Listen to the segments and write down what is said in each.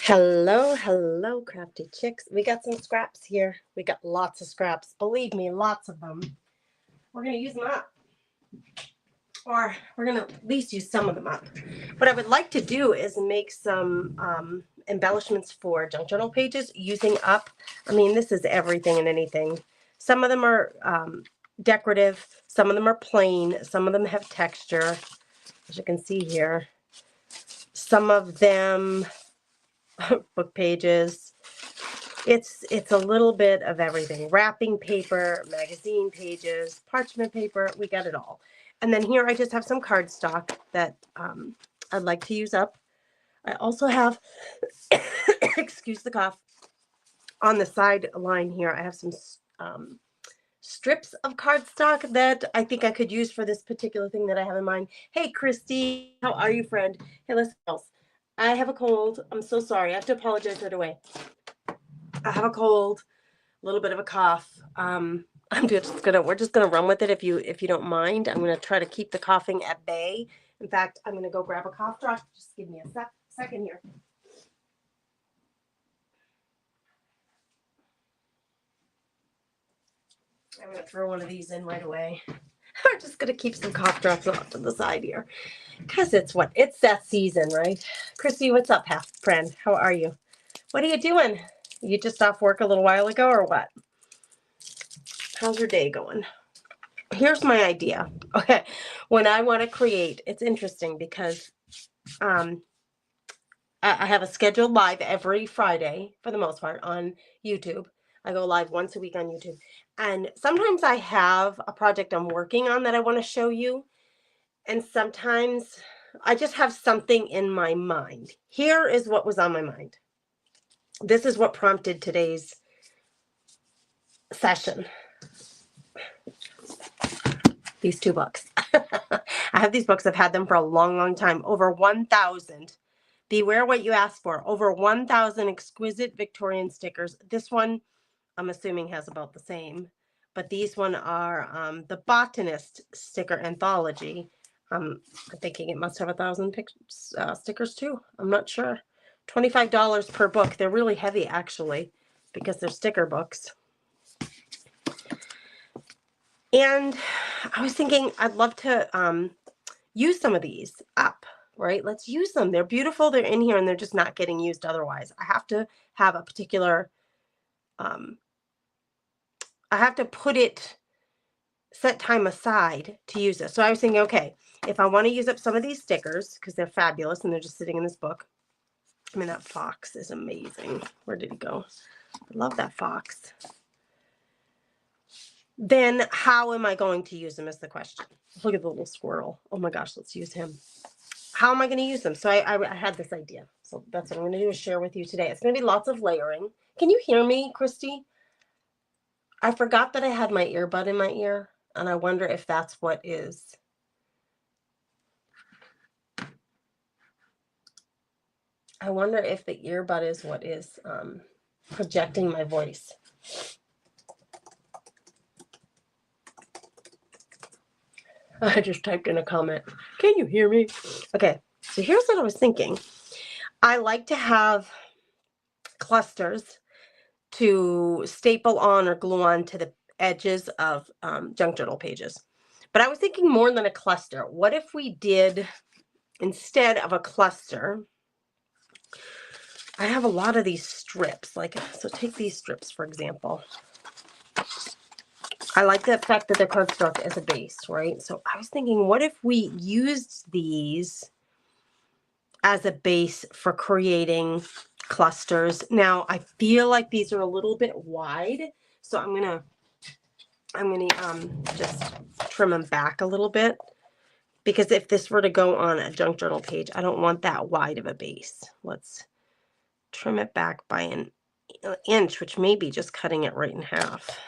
Hello, hello, crafty chicks. We got some scraps here. We got lots of scraps. Believe me, lots of them. We're going to use them up. Or we're going to at least use some of them up. What I would like to do is make some embellishments for junk journal pages using up. I mean, this is everything and anything. Some of them are decorative. Some of them are plain. Some of them have texture, as you can see here. Some of them book pages. It's a little bit of everything. Wrapping paper, magazine pages, parchment paper, we got it all. And then here I just have some cardstock that I'd like to use up. I also have, excuse the cough, on the side line here, I have some strips of cardstock that I think I could use for this particular thing that I have in mind. Hey, Christy, how are you, friend? Hey, listen, I have a cold. I'm so sorry. I have to apologize right away. I have a cold, a little bit of a cough. We're just gonna run with it if you don't mind. I'm gonna try to keep the coughing at bay. In fact, I'm gonna go grab a cough drop. Just give me a second here. I'm gonna throw one of these in right away. I'm just gonna keep some cough drops off to the side here, cause it's that season, right? Christy, what's up, half friend? How are you? What are you doing? You just off work a little while ago, or what? How's your day going? Here's my idea. Okay, when I want to create, it's interesting because I have a scheduled live every Friday for the most part on YouTube. I go live once a week on YouTube. And sometimes I have a project I'm working on that I want to show you. And sometimes I just have something in my mind. Here is what was on my mind. This is what prompted today's session. These two books. I have these books. I've had them for a long, long time. Over 1,000. Beware what you ask for. Over 1,000 exquisite Victorian stickers. This one, I'm assuming, has about the same. But these one are the Botanist sticker anthology. I'm thinking it must have 1,000 stickers too. I'm not sure. $25 per book. They're really heavy, actually, because they're sticker books. And I was thinking I'd love to use some of these up, right? Let's use them. They're beautiful. They're in here and they're just not getting used otherwise. I have to have a particular, I have to set time aside to use this. So I was thinking, okay, if I want to use up some of these stickers, because they're fabulous and they're just sitting in this book. I mean, that fox is amazing. Where did he go? I love that fox. Then how am I going to use them is the question. Look at the little squirrel. Oh my gosh, let's use him. How am I going to use them? So I had this idea. So that's what I'm going to do, is share with you today. It's going to be lots of layering. Can you hear me, Christy? I forgot that I had my earbud in my ear, and I wonder if that's what is. I wonder if the earbud is what is projecting my voice. I just typed in a comment. Can you hear me? Okay, so here's what I was thinking. I like to have clusters to staple on or glue on to the edges of junk journal pages. But I was thinking more than a cluster. What if we did, instead of a cluster, I have a lot of these strips. So take these strips, for example. I like the fact that they're cardstock as a base, right? So I was thinking, what if we used these as a base for creating clusters? Now, I feel like these are a little bit wide, so I'm gonna just trim them back a little bit, because if this were to go on a junk journal page, I don't want that wide of a base. Let's trim it back by an inch, which may be just cutting it right in half.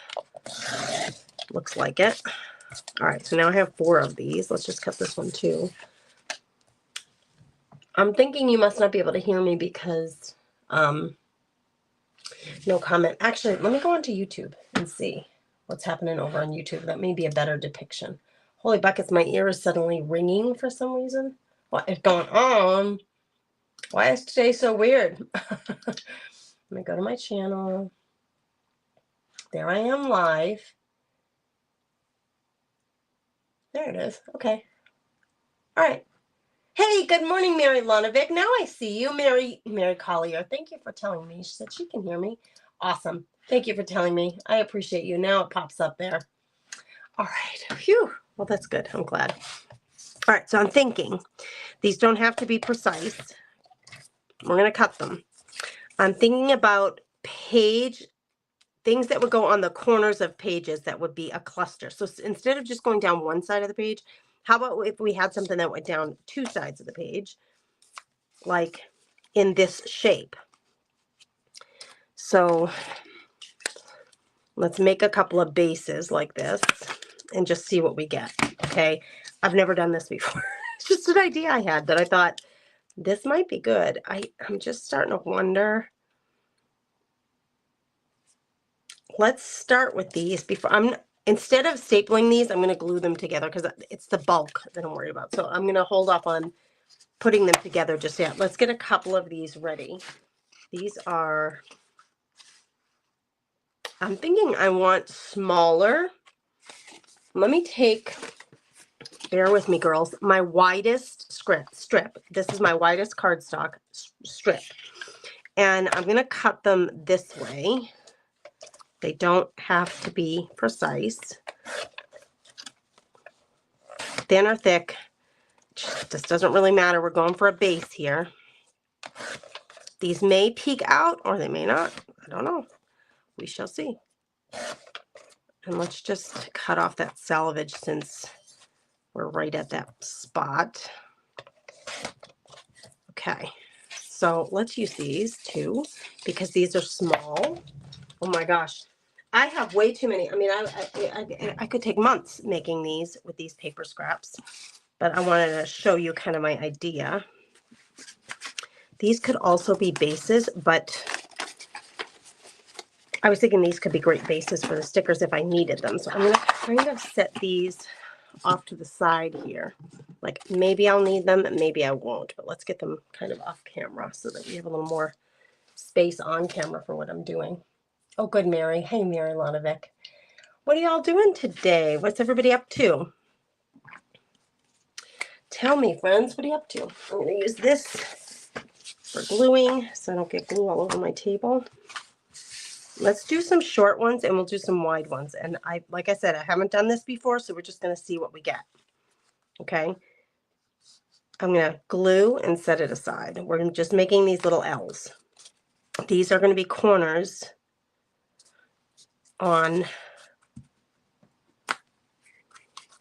Looks like it. All right, so now I have 4 of these. Let's just cut this one too. I'm thinking you must not be able to hear me because no comment. Actually, let me go onto YouTube and see what's happening over on YouTube. That may be a better depiction. Holy buckets, my ear is suddenly ringing for some reason. What is going on? Why is today so weird? Let me go to my channel. There I am live. There it is. Okay. All right. Hey, good morning, Mary Lonovic. Now I see you, Mary Collier. Thank you for telling me. She said she can hear me. Awesome. Thank you for telling me. I appreciate you. Now it pops up there. All right. Phew. Well, that's good. I'm glad. All right. So I'm thinking these don't have to be precise. We're going to cut them. I'm thinking about things that would go on the corners of pages that would be a cluster. So instead of just going down one side of the page, how about if we had something that went down two sides of the page, like in this shape? So let's make a couple of bases like this and just see what we get. Okay, I've never done this before. It's just an idea I had that I thought this might be good. I'm just starting to wonder. Let's start with these before instead of stapling these, I'm going to glue them together because it's the bulk that I'm worried about. So I'm going to hold off on putting them together just yet. Let's get a couple of these ready. These are, I'm thinking I want smaller. Let me take, bear with me girls, my widest strip. This is my widest cardstock strip. And I'm going to cut them this way. They don't have to be precise. Thin or thick, this doesn't really matter. We're going for a base here. These may peek out or they may not. I don't know. We shall see. And let's just cut off that salvage since we're right at that spot. Okay, so let's use these too because these are small. Oh my gosh, I have way too many. I mean, I could take months making these with these paper scraps, but I wanted to show you kind of my idea. These could also be bases, but I was thinking these could be great bases for the stickers if I needed them. So I'm going to kind of set these off to the side here. Like maybe I'll need them, maybe I won't, but let's get them kind of off camera so that we have a little more space on camera for what I'm doing. Oh, good, Mary. Hey, Mary Lonovic. What are y'all doing today? What's everybody up to? Tell me, friends, what are you up to? I'm going to use this for gluing so I don't get glue all over my table. Let's do some short ones and we'll do some wide ones. And like I said, I haven't done this before, so we're just going to see what we get. Okay. I'm going to glue and set it aside. We're just making these little L's. These are going to be corners on,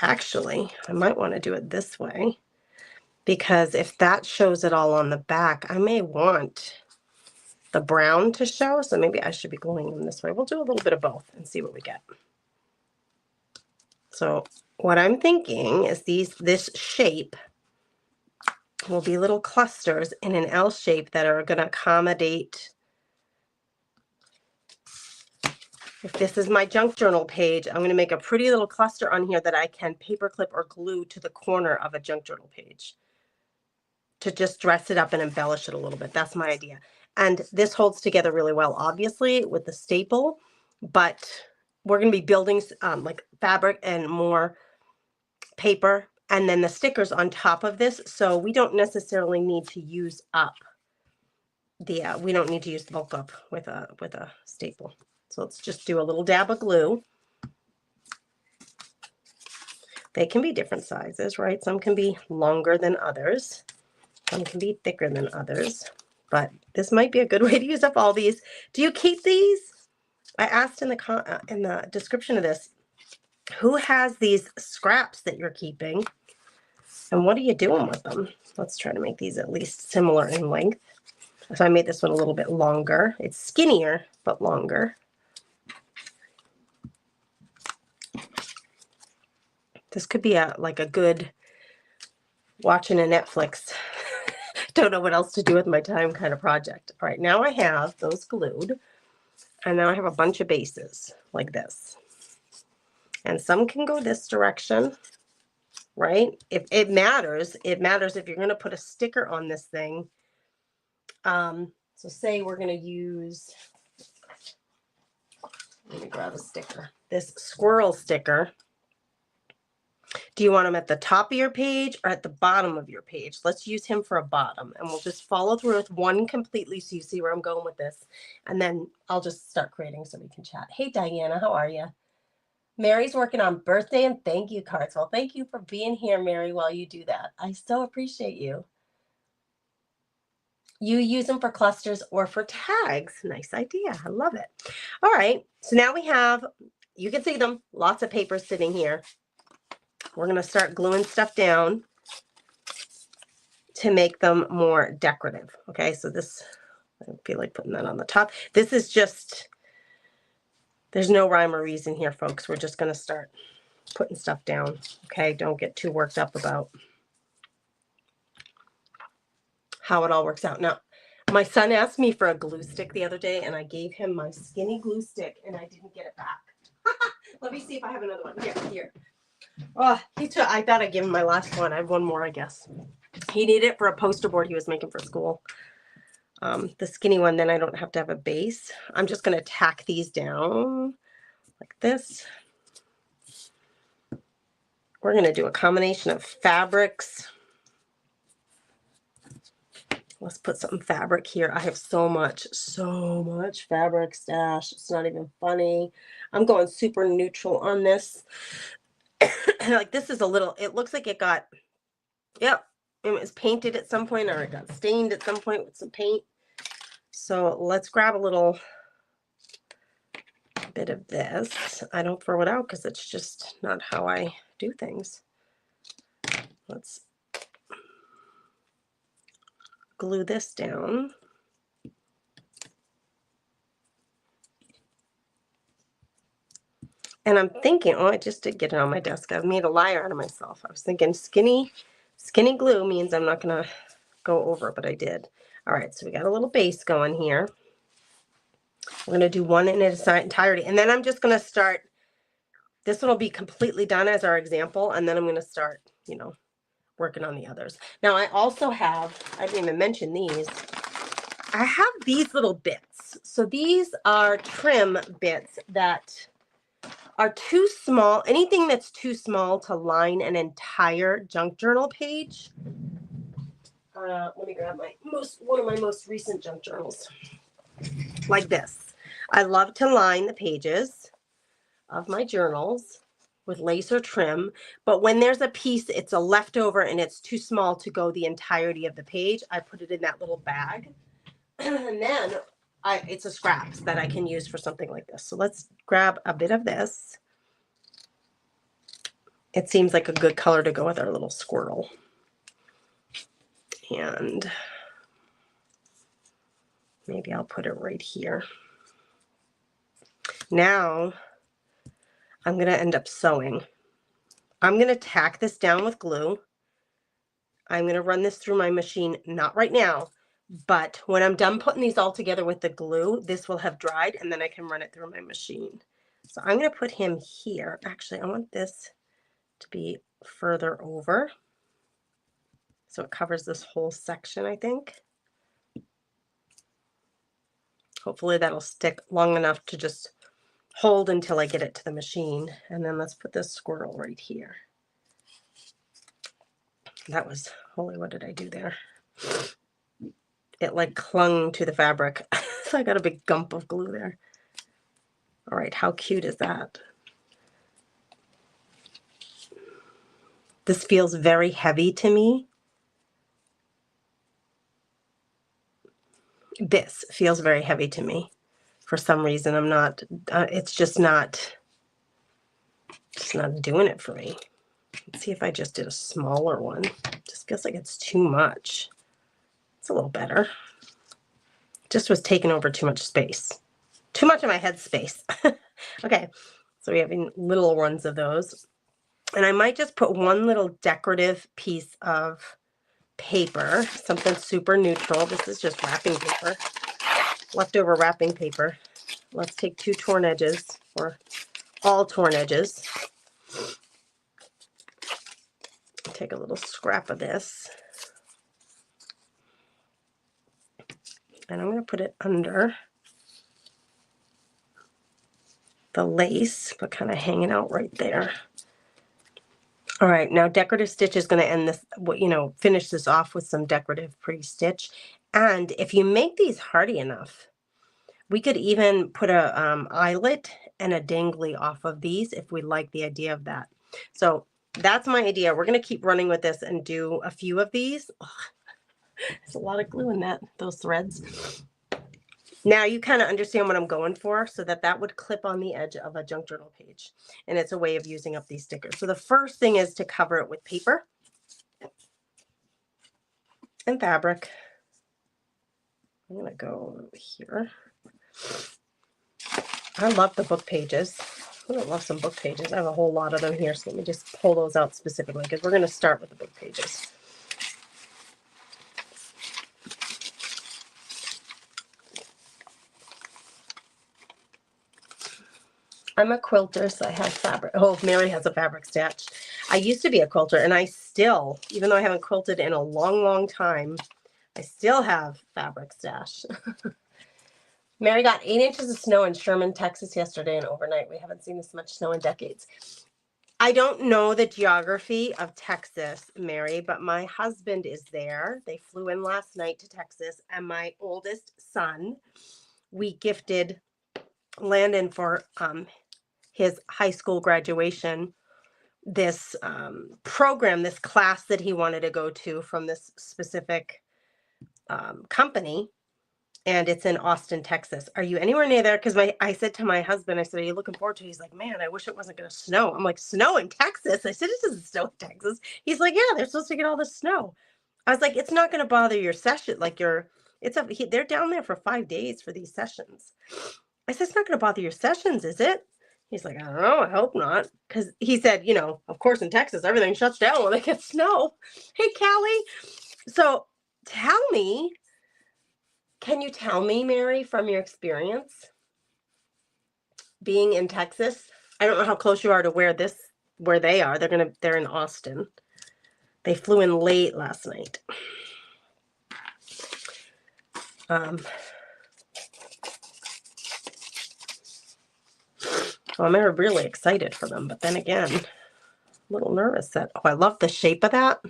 actually, I might want to do it this way because if that shows it all on the back, I may want the brown to show, so maybe I should be gluing them this way. We'll do a little bit of both and see what we get. So what I'm thinking is this shape will be little clusters in an L shape that are going to accommodate. If this is my junk journal page, I'm going to make a pretty little cluster on here that I can paperclip or glue to the corner of a junk journal page to just dress it up and embellish it a little bit. That's my idea. And this holds together really well, obviously, with the staple, but we're going to be building like fabric and more paper and then the stickers on top of this. So we don't necessarily need to use up we don't need to use bulk up with a staple. So let's just do a little dab of glue. They can be different sizes, right? Some can be longer than others. Some can be thicker than others. But this might be a good way to use up all these. Do you keep these? I asked in the description of this, who has these scraps that you're keeping? And what are you doing with them? Let's try to make these at least similar in length. So I made this one a little bit longer. It's skinnier, but longer. This could be like a good watching a Netflix. Don't know what else to do with my time kind of project. All right, now I have those glued. And now I have a bunch of bases like this. And some can go this direction, right? If it matters if you're going to put a sticker on this thing, So say we're going to use, let me grab a sticker, this squirrel sticker. Do you want him at the top of your page or at the bottom of your page? Let's use him for a bottom, and we'll just follow through with one completely so you see where I'm going with this. And then I'll just start creating so we can chat. Hey, Diana, how are you? Mary's working on birthday and thank you cards. Well, thank you for being here, Mary, while you do that. I so appreciate you. You use them for clusters or for tags. Nice idea. I love it. All right. So now we have, you can see them, lots of paper sitting here. We're going to start gluing stuff down to make them more decorative. Okay, so this, I don't feel like putting that on the top. This is just, there's no rhyme or reason here, folks. We're just going to start putting stuff down. Okay, don't get too worked up about how it all works out. Now, my son asked me for a glue stick the other day, and I gave him my skinny glue stick, and I didn't get it back. Let me see if I have another one. Here. Oh, I thought I'd give him my last one. I have one more, I guess. He needed it for a poster board he was making for school. The skinny one, then I don't have to have a base. I'm just going to tack these down like this. We're going to do a combination of fabrics. Let's put some fabric here. I have so much fabric stash. It's not even funny. I'm going super neutral on this. Like this is a little, it looks like it got, yep, it was painted at some point or it got stained at some point with some paint. So let's grab a little bit of this. I don't throw it out because it's just not how I do things. Let's glue this down. And I'm thinking, oh, I just did get it on my desk. I've made a liar out of myself. I was thinking skinny glue means I'm not going to go over, but I did. All right, so we got a little base going here. We're going to do one in its entirety. And then I'm just going to start, this one will be completely done as our example. And then I'm going to start, you know, working on the others. Now I also have, I didn't even mention these. I have these little bits. So these are trim bits that are too small. Anything that's too small to line an entire junk journal page. Let me grab one of my most recent junk journals. Like this. I love to line the pages of my journals with lace or trim, but when there's a piece, it's a leftover and it's too small to go the entirety of the page, I put it in that little bag. And then it's a scraps that I can use for something like this. So let's grab a bit of this. It seems like a good color to go with our little squirrel. And maybe I'll put it right here. Now I'm going to end up sewing. I'm going to tack this down with glue. I'm going to run this through my machine, not right now, but when I'm done putting these all together with the glue, this will have dried and then I can run it through my machine. So I'm going to put him here. Actually, I want this to be further over. So it covers this whole section, I think. Hopefully that'll stick long enough to just hold until I get it to the machine. And then let's put this squirrel right here. That was, holy, what did I do there? It like clung to the fabric. So I got a big gump of glue there. All right, how cute is that? This feels very heavy to me. This feels very heavy to me. For some reason, I'm not, it's just not doing it for me. Let's see if I just did a smaller one. It just feels like it's too much. It's a little better. Just was taking over too much space. Too much of my head space. Okay, so we have little ones of those. And I might just put one little decorative piece of paper, something super neutral. This is just wrapping paper, leftover wrapping paper. Let's take 2 torn edges, or all torn edges. Take a little scrap of this. And I'm going to put it under the lace, but kind of hanging out right there. All right, now decorative stitch is going to end this, you know, finish this off with some decorative pretty stitch. And if you make these hardy enough, we could even put a eyelet and a dangly off of these if we like the idea of that. So that's my idea. We're going to keep running with this and do a few of these. Ugh, there's a lot of glue in those threads. Now you kind of understand what I'm going for, so that would clip on the edge of a junk journal page. And it's a way of using up these stickers. So the first thing is to cover it with paper and fabric. I'm going to go over here. I love the book pages. I don't love some book pages. I have a whole lot of them here, so let me just pull those out specifically because we're going to start with the book pages. I'm a quilter, so I have fabric. Oh, Mary has a fabric stash. I used to be a quilter, and I still, even though I haven't quilted in a long, long time, I still have fabric stash. Mary got 8 inches of snow in Sherman, Texas yesterday and overnight. We haven't seen this much snow in decades. I don't know the geography of Texas, Mary, but my husband is there. They flew in last night to Texas, and my oldest son, we gifted Landon for his high school graduation, this program, this class that he wanted to go to from this specific company. And it's in Austin, Texas. Are you anywhere near there? Because I said to my husband, I said, are you looking forward to it? He's like, man, I wish it wasn't going to snow. I'm like, snow in Texas? I said, it doesn't snow in Texas. He's like, yeah, they're supposed to get all the snow. I was like, it's not going to bother your session. Like they're down there for 5 days for these sessions. I said, it's not going to bother your sessions, is it? He's like, I don't know. I hope not. Because he said, you know, of course, in Texas, everything shuts down when they get snow. Hey, Callie. So tell me, can you tell me, Mary, from your experience being in Texas? I don't know how close you are to where they are. They're in Austin. They flew in late last night. Well, I'm really excited for them, but then again, a little nervous that, I love the shape of that.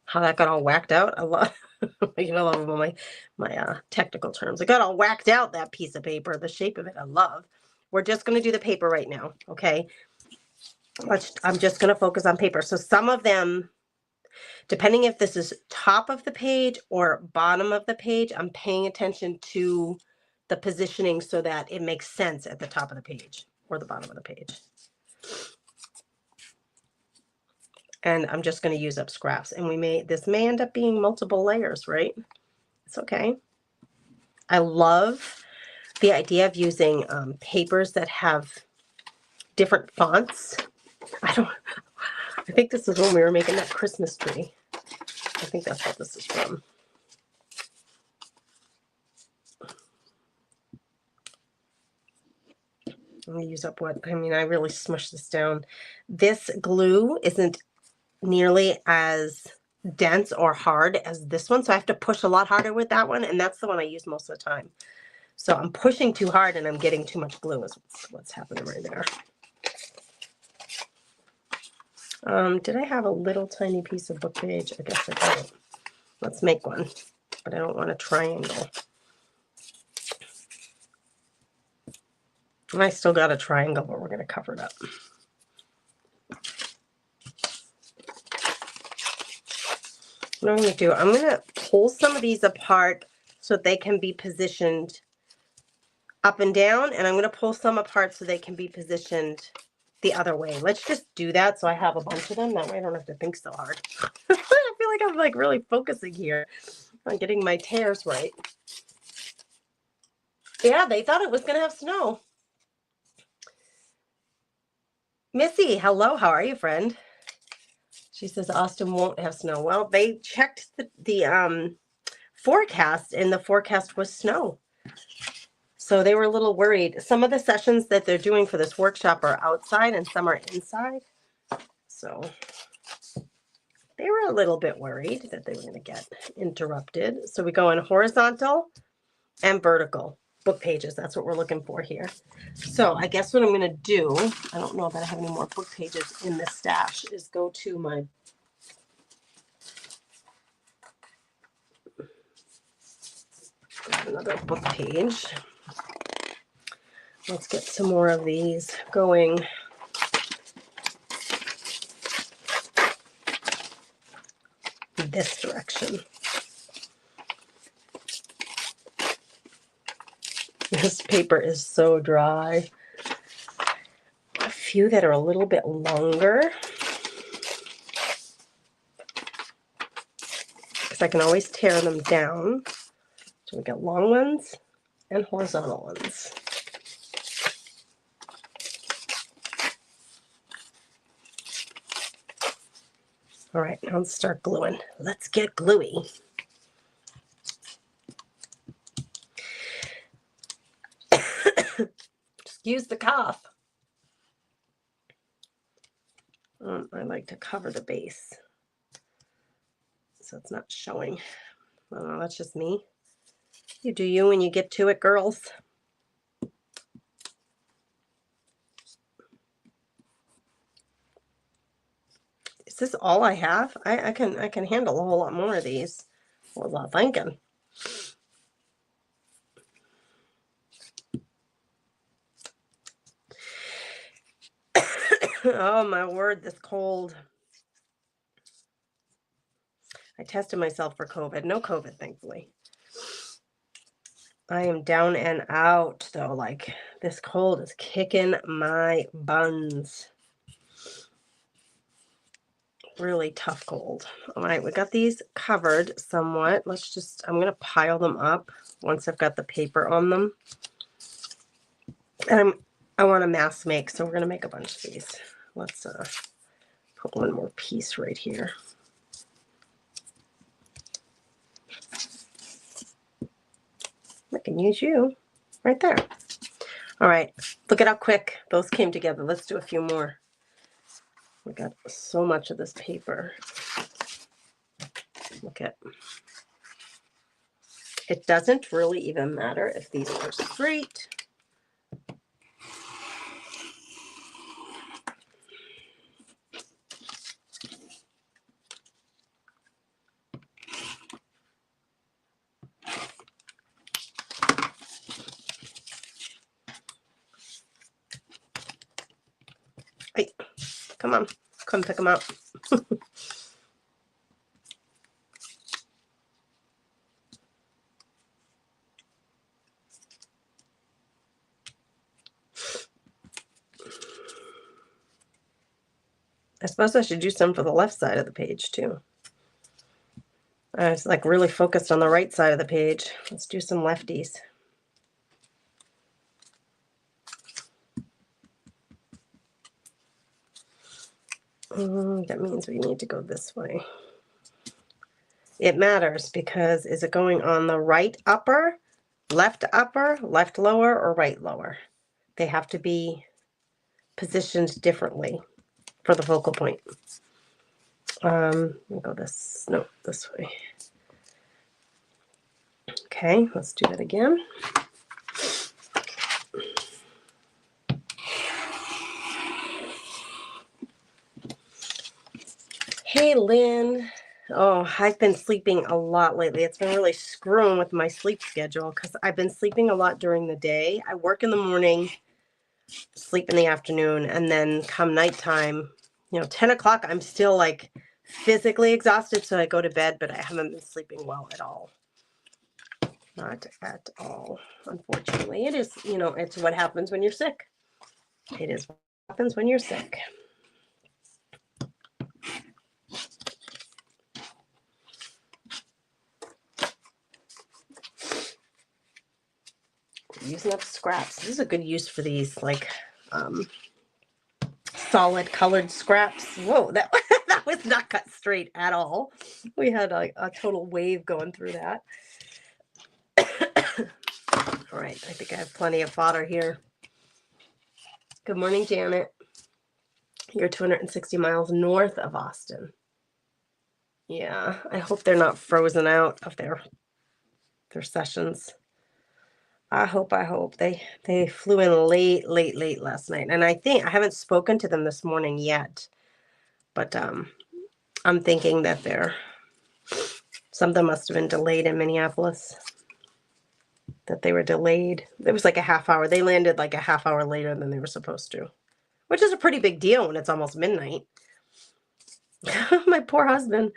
How that got all whacked out. I love, I love my technical terms. It got all whacked out, that piece of paper. The shape of it, I love. We're just going to do the paper right now, okay? I'm just going to focus on paper. So some of them, depending if this is top of the page or bottom of the page, I'm paying attention to the positioning so that it makes sense at the top of the page or the bottom of the page. And I'm just going to use up scraps. And this may end up being multiple layers, right? It's okay. I love the idea of using papers that have different fonts. I think this is when we were making that Christmas tree. I think that's what this is from. I'm going to use up I really smushed this down. This glue isn't nearly as dense or hard as this one, so I have to push a lot harder with that one, and that's the one I use most of the time. So I'm pushing too hard and I'm getting too much glue is what's happening right there. Did I have a little tiny piece of book page? I guess I don't. Let's make one, but I don't want a triangle. And I still got a triangle, but we're going to cover it up. What I'm going to do, I'm going to pull some of these apart so they can be positioned up and down, and I'm going to pull some apart so they can be positioned the other way. Let's just do that so I have a bunch of them. That way I don't have to think so hard. I feel like I'm like really focusing here on getting my tears right. Yeah, they thought it was going to have snow. Missy, hello. How are you, friend? She says Austin won't have snow. Well, they checked the forecast, and the forecast was snow. So they were a little worried. Some of the sessions that they're doing for this workshop are outside and some are inside. So they were a little bit worried that they were going to get interrupted. So we go in horizontal and vertical book pages. That's what we're looking for here. So I guess what I'm going to do, I don't know that I have any more book pages in this stash, is go to my another book page. Let's get some more of these going. This direction. This paper is so dry. A few that are a little bit longer, because I can always tear them down. So we got long ones and horizontal ones. All right, now let's start gluing. Let's get gluey. Excuse the cough. I like to cover the base so it's not showing. Oh, that's just me. You do you when you get to it, girls. Is this all I have? I can handle a whole lot more of these. What was I thinking? Oh my word, this cold. I tested myself for COVID. No COVID, thankfully. I am down and out though. Like, this cold is kicking my buns. Really tough cold. All right, we got these covered somewhat. Let's just, I'm gonna pile them up once I've got the paper on them. And I want to mass make, so we're gonna make a bunch of these. Let's put one more piece right here. I can use you right there. All right, look at how quick those came together. Let's do a few more. We got so much of this paper. Look at, it doesn't really even matter if these are straight. Hey, come on, come pick them up. I suppose I should do some for the left side of the page too. I was like really focused on the right side of the page. Let's do some lefties. That means we need to go this way. It matters because is it going on the right upper, left lower, or right lower? They have to be positioned differently for the focal point. We'll go this way. Okay, let's do that again. Hey, Lynn. Oh, I've been sleeping a lot lately. It's been really screwing with my sleep schedule because I've been sleeping a lot during the day. I work in the morning, sleep in the afternoon, and then come nighttime, 10 o'clock, I'm still like physically exhausted, so I go to bed, but I haven't been sleeping well at all. Not at all, unfortunately. It is, it's what happens when you're sick. It is what happens when you're sick. Using up scraps. This is a good use for these, like, solid colored scraps. Whoa, that that was not cut straight at all. We had a total wave going through that. All right, I think I have plenty of fodder here. Good morning, Janet. You're 260 miles north of Austin. Yeah, I hope they're not frozen out of their sessions. I hope they flew in late last night. And I think I haven't spoken to them this morning yet. But I'm thinking that something must have been delayed in Minneapolis. That they were delayed. It was like a half hour. They landed like a half hour later than they were supposed to. Which is a pretty big deal when it's almost midnight. My poor husband.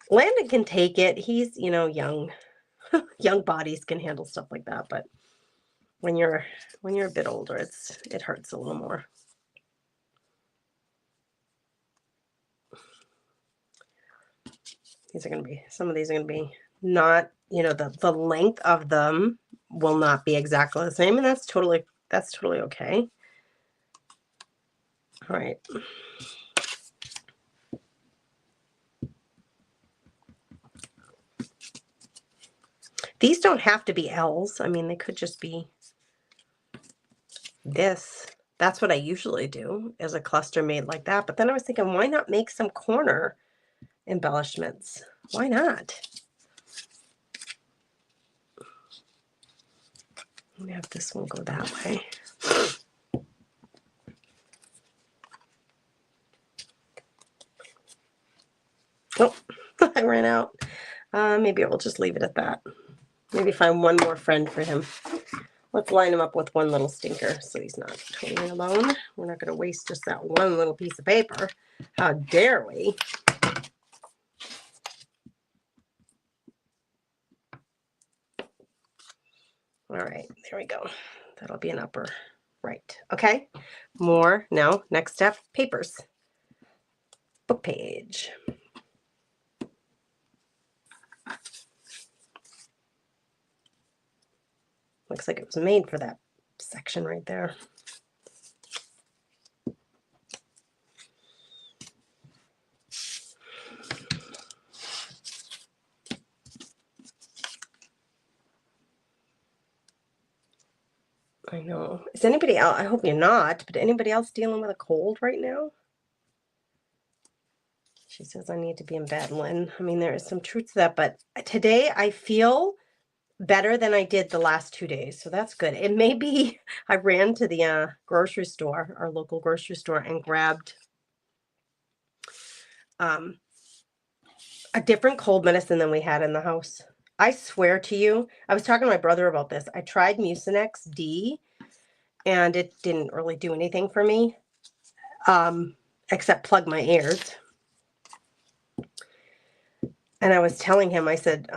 Landon can take it. He's, young. Young bodies can handle stuff like that, but when you're a bit older, it hurts a little more. Some of these are gonna be not, the length of them will not be exactly the same, and that's totally okay. All right. These don't have to be L's. I mean, they could just be this. That's what I usually do, is a cluster made like that. But then I was thinking, why not make some corner embellishments? Why not? I'm gonna have this one go that way. Oh, I ran out. Maybe I will just leave it at that. Maybe find one more friend for him. Let's line him up with one little stinker so he's not totally alone. We're not going to waste just that one little piece of paper. How dare we? All right, there we go. That'll be an upper right. Okay, more. Now, next step, papers. Book page. Looks like it was made for that section right there. I know. Is anybody else, I hope you're not, but anybody else dealing with a cold right now? She says I need to be in bed, Lynn. I mean, there is some truth to that, but today I feel better than I did the last 2 days. So that's good. It may be, I ran to the grocery store, our local grocery store, and grabbed a different cold medicine than we had in the house. I swear to you, I was talking to my brother about this. I tried Mucinex D and it didn't really do anything for me, except plug my ears. And I was telling him, I said,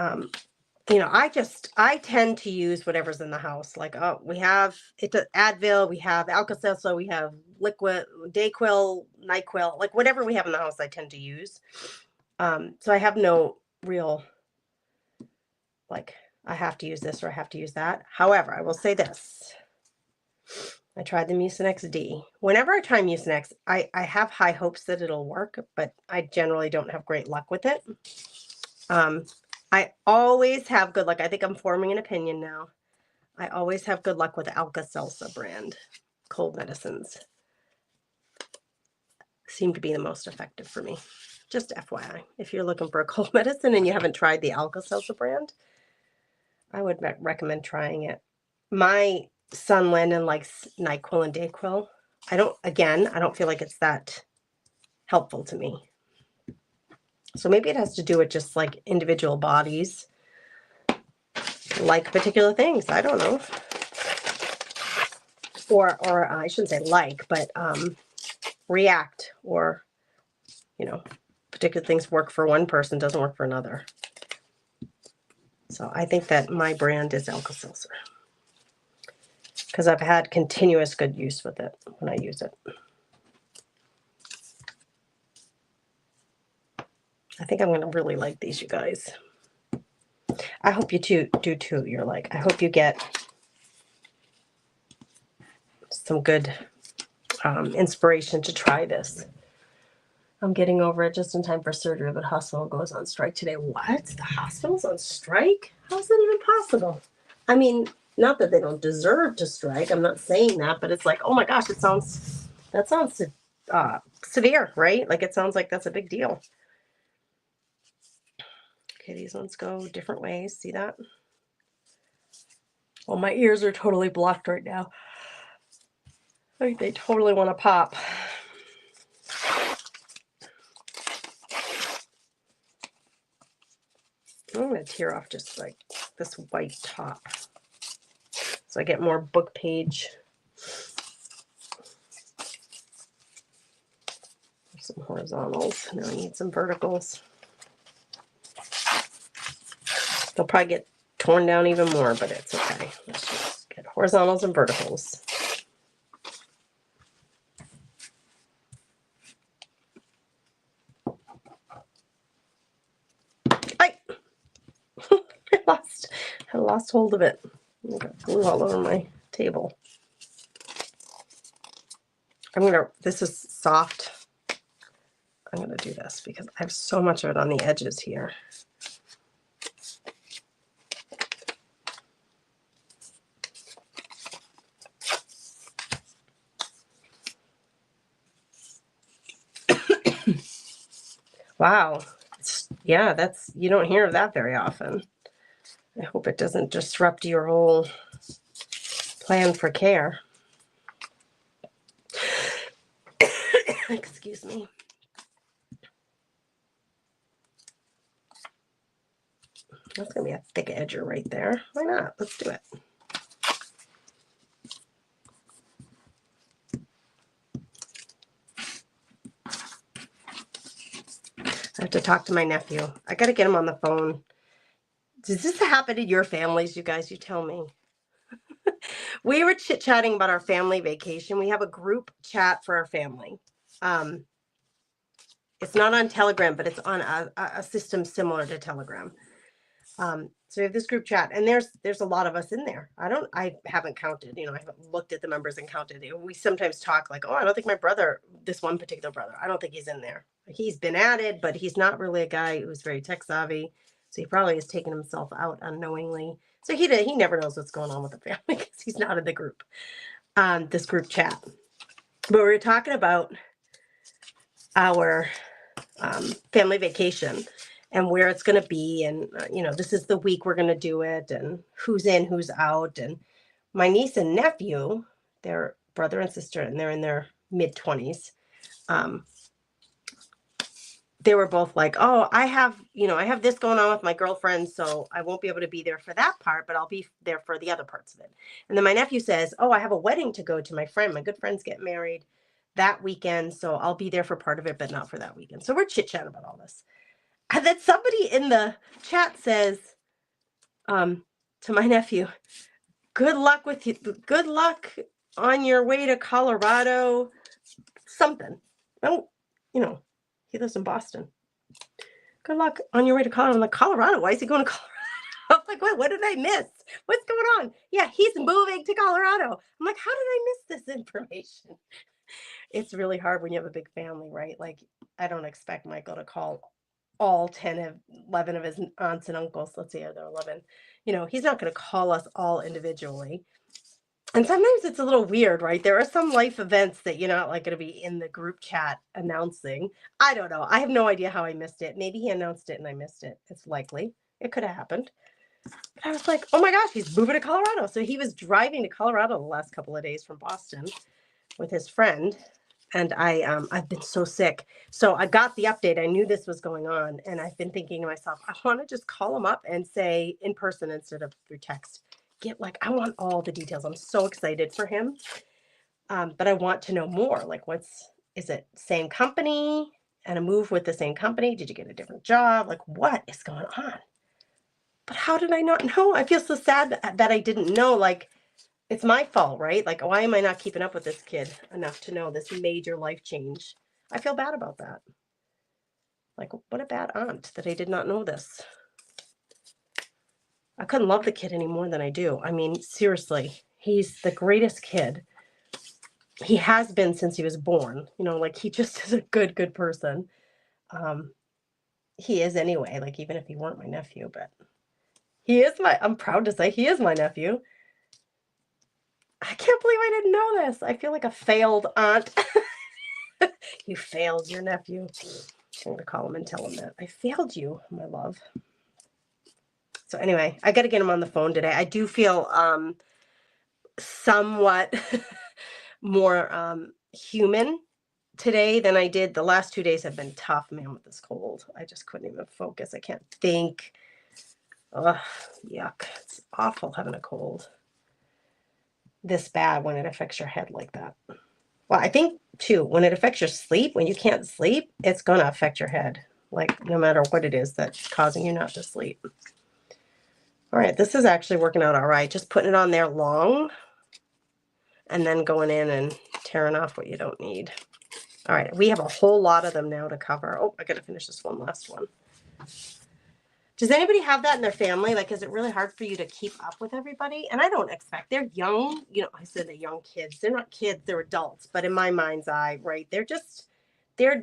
I tend to use whatever's in the house. Like, we have Advil, we have Alka-Seltzer, we have liquid, Dayquil, NyQuil, like whatever we have in the house, I tend to use. So I have no real, like, I have to use this or I have to use that. However, I will say this. I tried the Mucinex D. Whenever I try Mucinex, I have high hopes that it'll work, but I generally don't have great luck with it. I always have good luck. I think I'm forming an opinion now. I always have good luck with the Alka-Seltzer brand cold medicines. Seem to be the most effective for me. Just FYI, if you're looking for a cold medicine and you haven't tried the Alka-Seltzer brand, I would recommend trying it. My son Landon likes NyQuil and Dayquil. I don't feel like it's that helpful to me. So maybe it has to do with just like individual bodies like particular things. I don't know. Or I shouldn't say like, but react, or, particular things work for one person, doesn't work for another. So I think that my brand is Alka-Seltzer because I've had continuous good use with it when I use it. I think I'm going to really like these, you guys. I hope you do too. You're like, I hope you get some good inspiration to try this. I'm getting over it just in time for surgery, but hospital goes on strike today. What? The hospital's on strike? How's that even possible? I mean, not that they don't deserve to strike. I'm not saying that, but it's like, oh my gosh, that sounds severe, right? Like it sounds like that's a big deal. Okay, these ones go different ways. See that? Oh, my ears are totally blocked right now. Like they totally want to pop. I'm going to tear off just like this white top so I get more book page. Some horizontals. Now I need some verticals. They'll probably get torn down even more, but it's okay. Let's just get horizontals and verticals. I lost hold of it. I got glue all over my table. This is soft. I'm gonna do this because I have so much of it on the edges here. Wow. Yeah, you don't hear of that very often. I hope it doesn't disrupt your whole plan for care. Excuse me. That's going to be a thick edger right there. Why not? Let's do it. I have to talk to my nephew. I got to get him on the phone. Does this happen in your families, you guys? You tell me. We were chit-chatting about our family vacation. We have a group chat for our family. It's not on Telegram, but it's on a system similar to Telegram. So we have this group chat, and there's a lot of us in there. I haven't counted, I haven't looked at the members and counted. We sometimes talk like, oh, I don't think my brother, this one particular brother, I don't think he's in there. He's been added, but he's not really a guy who's very tech savvy. So he probably has taken himself out unknowingly. So he never knows what's going on with the family because he's not in the group, this group chat. But we were talking about our family vacation and where it's going to be. And, this is the week we're going to do it and who's in, who's out. And my niece and nephew, they're brother and sister, and they're in their mid-20s. They were both like, oh, I have this going on with my girlfriend, so I won't be able to be there for that part, but I'll be there for the other parts of it. And then my nephew says, oh, I have a wedding to go to. My good friend's getting married that weekend, so I'll be there for part of it, but not for that weekend. So we're chit-chatting about all this. And then somebody in the chat says to my nephew, good luck on your way to Colorado, something. Oh, he lives in Boston. Good luck on your way to Colorado. I'm like, Colorado? Why is he going to Colorado? I'm like, what did I miss? What's going on? Yeah, he's moving to Colorado. I'm like, how did I miss this information? It's really hard when you have a big family, right? Like, I don't expect Michael to call all 11 of his aunts and uncles. Let's say they're 11. He's not going to call us all individually. And sometimes it's a little weird, right? There are some life events that you're not like going to be in the group chat announcing. I don't know. I have no idea how I missed it. Maybe he announced it and I missed it. It's likely. It could have happened. But I was like, oh my gosh, he's moving to Colorado. So he was driving to Colorado the last couple of days from Boston with his friend. And I've been so sick. So I got the update. I knew this was going on. And I've been thinking to myself, I want to just call him up and say in person instead of through text. I want all the details. I'm so excited for him. But I want to know more. Like, is it same company and a move with the same company? Did you get a different job? Like, what is going on? But how did I not know? I feel so sad that I didn't know. Like, it's my fault, right? Like, why am I not keeping up with this kid enough to know this major life change? I feel bad about that. Like, what a bad aunt that I did not know this. I couldn't love the kid any more than I do. I mean, seriously, he's the greatest kid. He has been since he was born. Like, he just is a good person. He is anyway, like, even if he weren't my nephew, but I'm proud to say he is my nephew. I can't believe I didn't know this. I feel like a failed aunt. You failed your nephew. I'm going to call him and tell him that I failed you, my love. So anyway, I got to get him on the phone today. I do feel somewhat more human today than I did. The last 2 days have been tough, man, with this cold. I just couldn't even focus. I can't think. Ugh, yuck. It's awful having a cold this bad when it affects your head like that. Well, I think too, when it affects your sleep, when you can't sleep, it's going to affect your head. Like no matter what it is that's causing you not to sleep. All right, this is actually working out all right. Just putting it on there long and then going in and tearing off what you don't need. All right, we have a whole lot of them now to cover. Oh, I got to finish this one last one. Does anybody have that in their family? Like, is it really hard for you to keep up with everybody? And I don't expect, they're young, you know, I said they're young kids. They're not kids, they're adults. But in my mind's eye, right, they're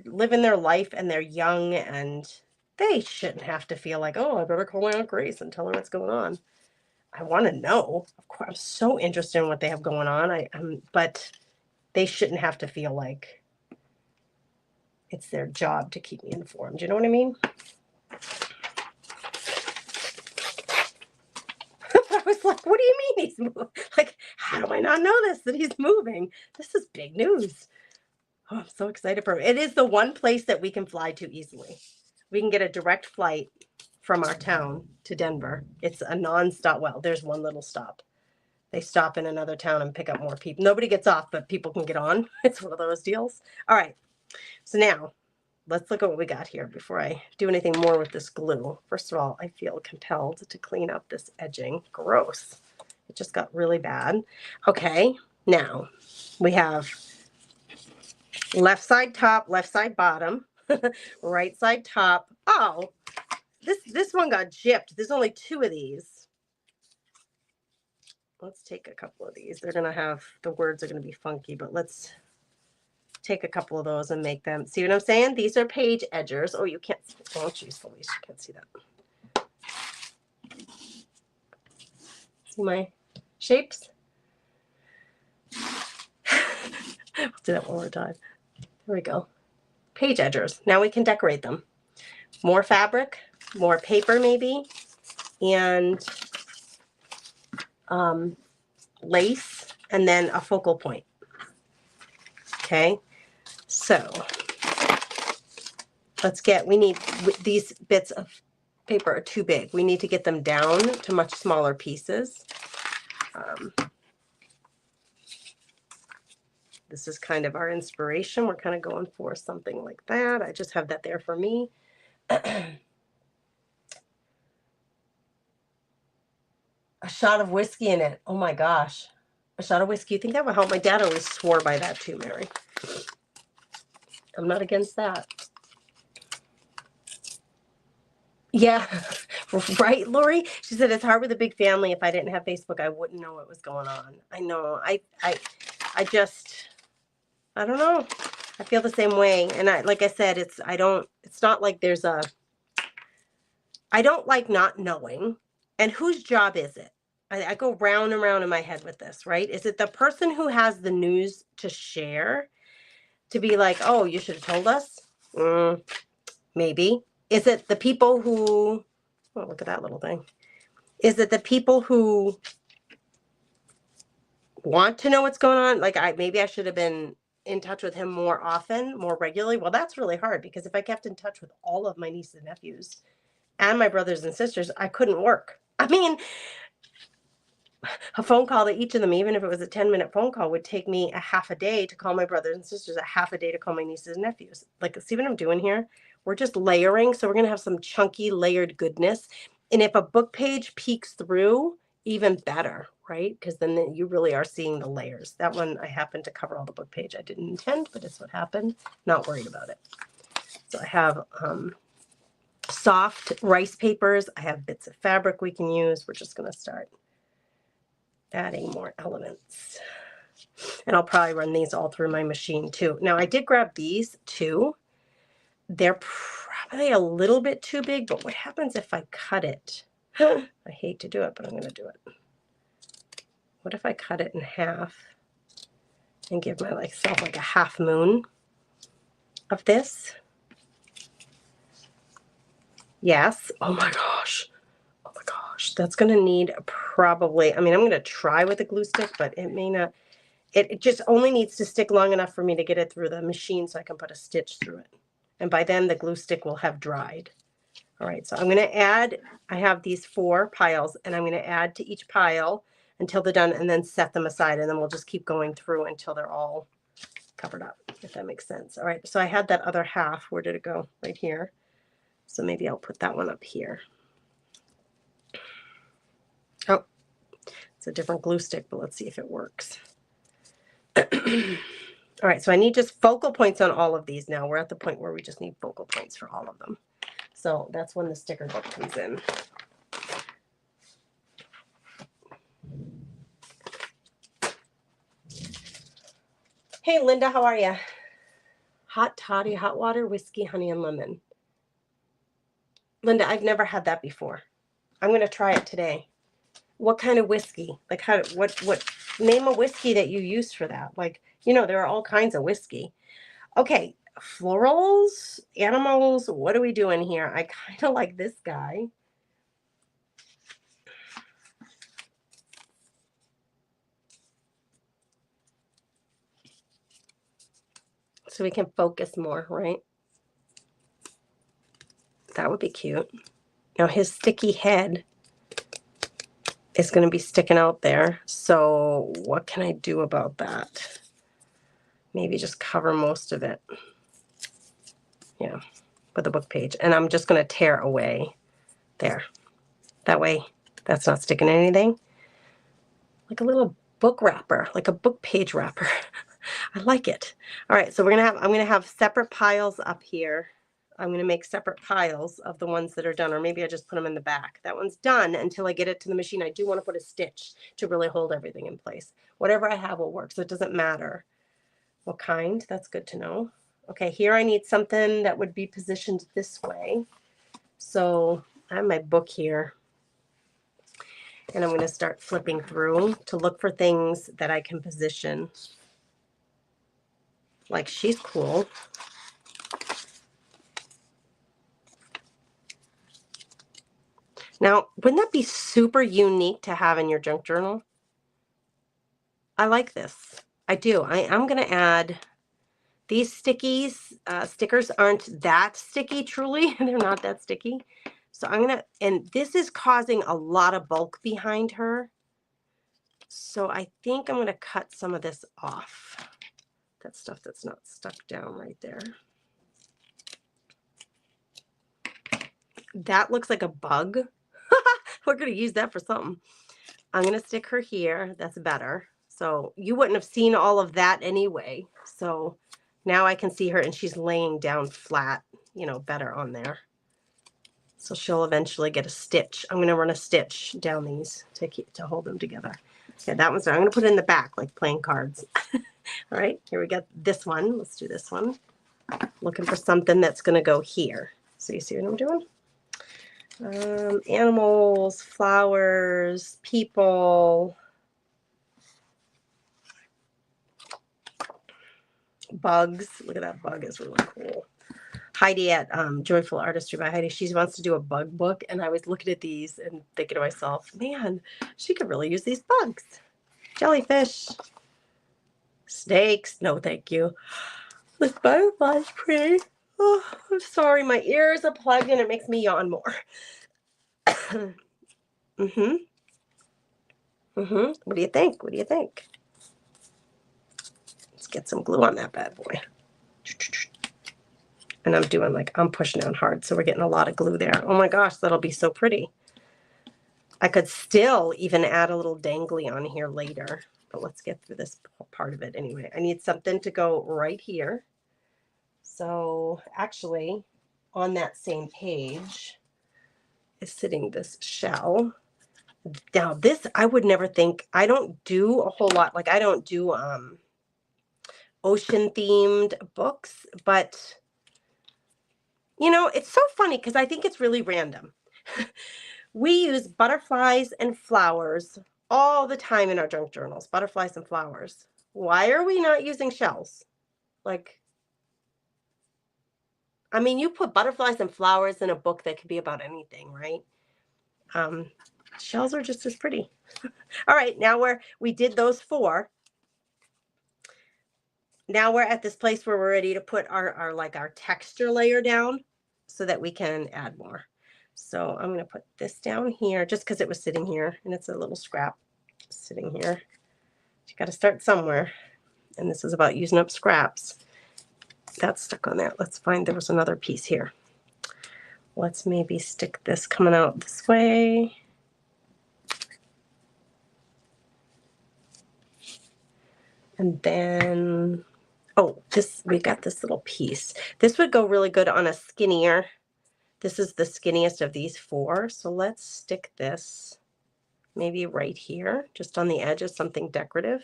living their life and they're young and they shouldn't have to feel like, oh, I better call my Aunt Grace and tell her what's going on. I want to know. Of course, I'm so interested in what they have going on. But they shouldn't have to feel like it's their job to keep me informed. You know what I mean? I was like, what do you mean he's moving? Like, how do I not know this, that he's moving? This is big news. Oh, I'm so excited for him. It is the one place that we can fly to easily. We can get a direct flight from our town to Denver. It's a non-stop. Well, there's one little stop. They stop in another town and pick up more people. Nobody gets off, but people can get on. It's one of those deals. All right. So now let's look at what we got here before I do anything more with this glue. First of all, I feel compelled to clean up this edging. Gross. It just got really bad. Okay. Now we have left side top, left side bottom, right side top. Oh, this one got gypped. There's only 2 of these. Let's take a couple of these. They're going to have, the words are going to be funky, but let's take a couple of those and make them. See what I'm saying? These are page edgers. Oh, you can't. Oh, geez, Felice, you can't see that. See my shapes? We'll do that one more time. There we go. Page edgers. Now we can decorate them. More fabric, more paper maybe, and lace, and then a focal point. Okay, so we need, these bits of paper are too big. We need to get them down to much smaller pieces. This is kind of our inspiration. We're kind of going for something like that. I just have that there for me. A shot of whiskey in it. Oh my gosh. A shot of whiskey. You think that would help? My dad always swore by that too, Mary. I'm not against that. Yeah. Right, Lori? She said it's hard with a big family. If I didn't have Facebook, I wouldn't know what was going on. I know. I don't know. I feel the same way. And like I said, it's not like there's I don't like not knowing. And whose job is it? I go round and round in my head with this, right? Is it the person who has the news to share to be like, oh, you should have told us? Maybe. Is it the people who, oh, look at that little thing. Is it the people who want to know what's going on? Like maybe I should have been in touch with him more often, more regularly. Well, that's really hard because if I kept in touch with all of my nieces and nephews and my brothers and sisters, I couldn't work. I mean, a phone call to each of them, even if it was a 10-minute phone call, would take me a half a day to call my brothers and sisters, a half a day to call my nieces and nephews. Like, see what I'm doing here? We're just layering. So we're going to have some chunky layered goodness. And if a book page peeks through, even better, right? Because then you really are seeing the layers. That one, I happened to cover all the book page. I didn't intend, but it's what happened. Not worried about it. So I have soft rice papers. I have bits of fabric we can use. We're just going to start adding more elements. And I'll probably run these all through my machine too. Now I did grab these too. They're probably a little bit too big, but what happens if I cut it? I hate to do it, but I'm going to do it. What if I cut it in half and give myself like a half moon of this? Yes. Oh my gosh. Oh my gosh. gosh, that's going to need probably, I mean, I'm going to try with a glue stick, but it may not, it just only needs to stick long enough for me to get it through the machine so I can put a stitch through it. And by then the glue stick will have dried. All right, so I'm going to add, I have these 4 piles, and I'm going to add to each pile until they're done and then set them aside, and then we'll just keep going through until they're all covered up, if that makes sense. All right, so I had that other half. Where did it go? Right here. So maybe I'll put that one up here. Oh, it's a different glue stick, but let's see if it works. All right, so I need just focal points on all of these now. We're at the point where we just need focal points for all of them. So that's when the sticker book comes in. Hey, Linda, how are you? Hot toddy, hot water, whiskey, honey, and lemon. Linda, I've never had that before. I'm going to try it today. What kind of whiskey? Like what name a whiskey that you use for that? Like, you know, there are all kinds of whiskey. Okay, florals, animals, what are we doing here? I kind of like this guy. So we can focus more, right? That would be cute. Now his sticky head is going to be sticking out there. So what can I do about that? Maybe just cover most of it. Yeah, with a book page. And I'm just going to tear away there. That way that's not sticking anything. Like a little book wrapper, like a book page wrapper. I like it. All right, so I'm gonna have separate piles up here. I'm gonna make separate piles of the ones that are done, or maybe I just put them in the back. That one's done until I get it to the machine. I do want to put a stitch to really hold everything in place. Whatever I have will work, so it doesn't matter what kind. That's good to know. Okay, here I need something that would be positioned this way. So I have my book here. And I'm going to start flipping through to look for things that I can position. Like, she's cool. Now, wouldn't that be super unique to have in your junk journal? I like this. I do. I'm going to add these stickies. Stickers aren't that sticky, truly. They're not that sticky. So I'm going to, and this is causing a lot of bulk behind her. So I think I'm going to cut some of this off. That stuff that's not stuck down right there. That looks like a bug. We're going to use that for something. I'm going to stick her here. That's better. So you wouldn't have seen all of that anyway. So now I can see her and she's laying down flat, you know, better on there. So she'll eventually get a stitch. I'm going to run a stitch down these to hold them together. Okay, that one's done. I'm going to put it in the back like playing cards. All right, here we got this one. Let's do this one. Looking for something that's going to go here. So you see what I'm doing? Animals, flowers, people, bugs. Look at that bug, is really cool. Heidi at Joyful Artistry by Heidi, she wants to do a bug book, and I was looking at these and thinking to myself, man, she could really use these bugs. Jellyfish, snakes, no thank you. This butterfly's pretty. Oh, I'm sorry, my ears are plugged and it makes me yawn more. Mm-hmm. Mm-hmm. What do you think? What do you think? Let's get some glue on that bad boy. And I'm doing like, I'm pushing down hard, so we're getting a lot of glue there. Oh my gosh, that'll be so pretty. I could still even add a little dangly on here later, but let's get through this part of it anyway. I need something to go right here. So actually, on that same page is sitting this shell. Now this, I would never think, I don't do a whole lot, like I don't do ocean themed books, but you know, it's so funny because I think it's really random. We use butterflies and flowers all the time in our junk journals, butterflies and flowers. Why are we not using shells? Like, I mean, you put butterflies and flowers in a book that could be about anything, right? Shells are just as pretty. All right, now we did those 4. Now we're at this place where we're ready to put our texture layer down so that we can add more. So I'm going to put this down here just because it was sitting here and it's a little scrap sitting here. You got to start somewhere. And this is about using up scraps. That's stuck on that. Let's find, there was another piece here. Let's maybe stick this coming out this way. And then, oh, we got this little piece. This would go really good on a skinnier. This is the skinniest of these 4. So let's stick this maybe right here, just on the edge of something decorative.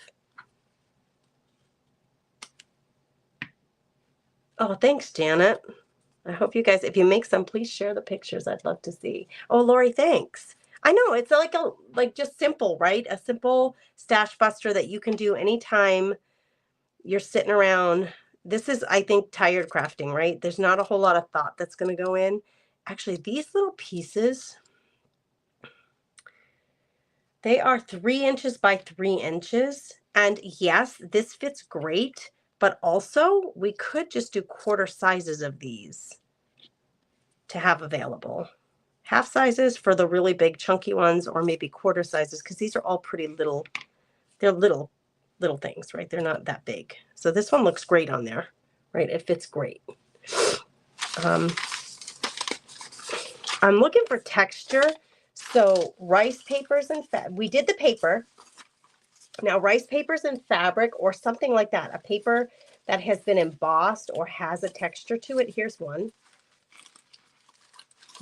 Oh, thanks, Janet. I hope you guys, if you make some, please share the pictures. I'd love to see. Oh, Lori, thanks. I know it's like just simple, right? A simple stash buster that you can do anytime you're sitting around. This is, I think, tired crafting, right? There's not a whole lot of thought that's going to go in. Actually, these little pieces, they are 3 inches by 3 inches. And yes, this fits great, but also we could just do quarter sizes of these to have available. Half sizes for the really big chunky ones, or maybe quarter sizes, because these are all pretty little. They're little things, right? They're not that big. So this one looks great on there, right? It fits great. I'm looking for texture. So rice papers and we did the paper. Now rice papers and fabric or something like that. A paper that has been embossed or has a texture to it. Here's one.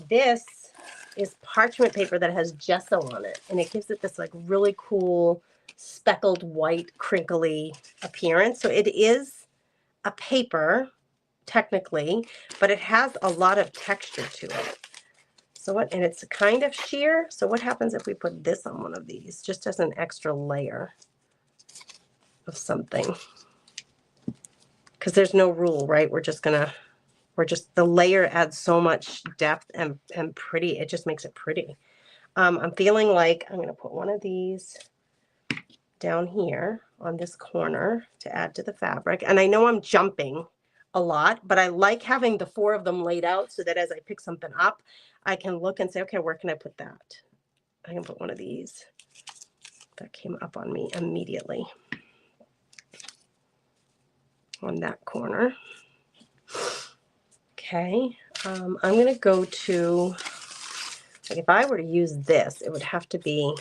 This is parchment paper that has gesso on it, and it gives it this like really cool speckled white crinkly appearance. So it is a paper technically, but it has a lot of texture to it. So what, and it's kind of sheer. So what happens if we put this on one of these just as an extra layer of something? Because there's no rule, right? We're just the layer adds so much depth and pretty. It just makes it pretty. I'm feeling like I'm going to put one of these down here on this corner to add to the fabric. And I know I'm jumping a lot, but I like having the 4 of them laid out so that as I pick something up, I can look and say, okay, where can I put that? I can put one of these. That came up on me immediately on that corner. Okay, I'm going to go to, like if I were to use this, it would have to be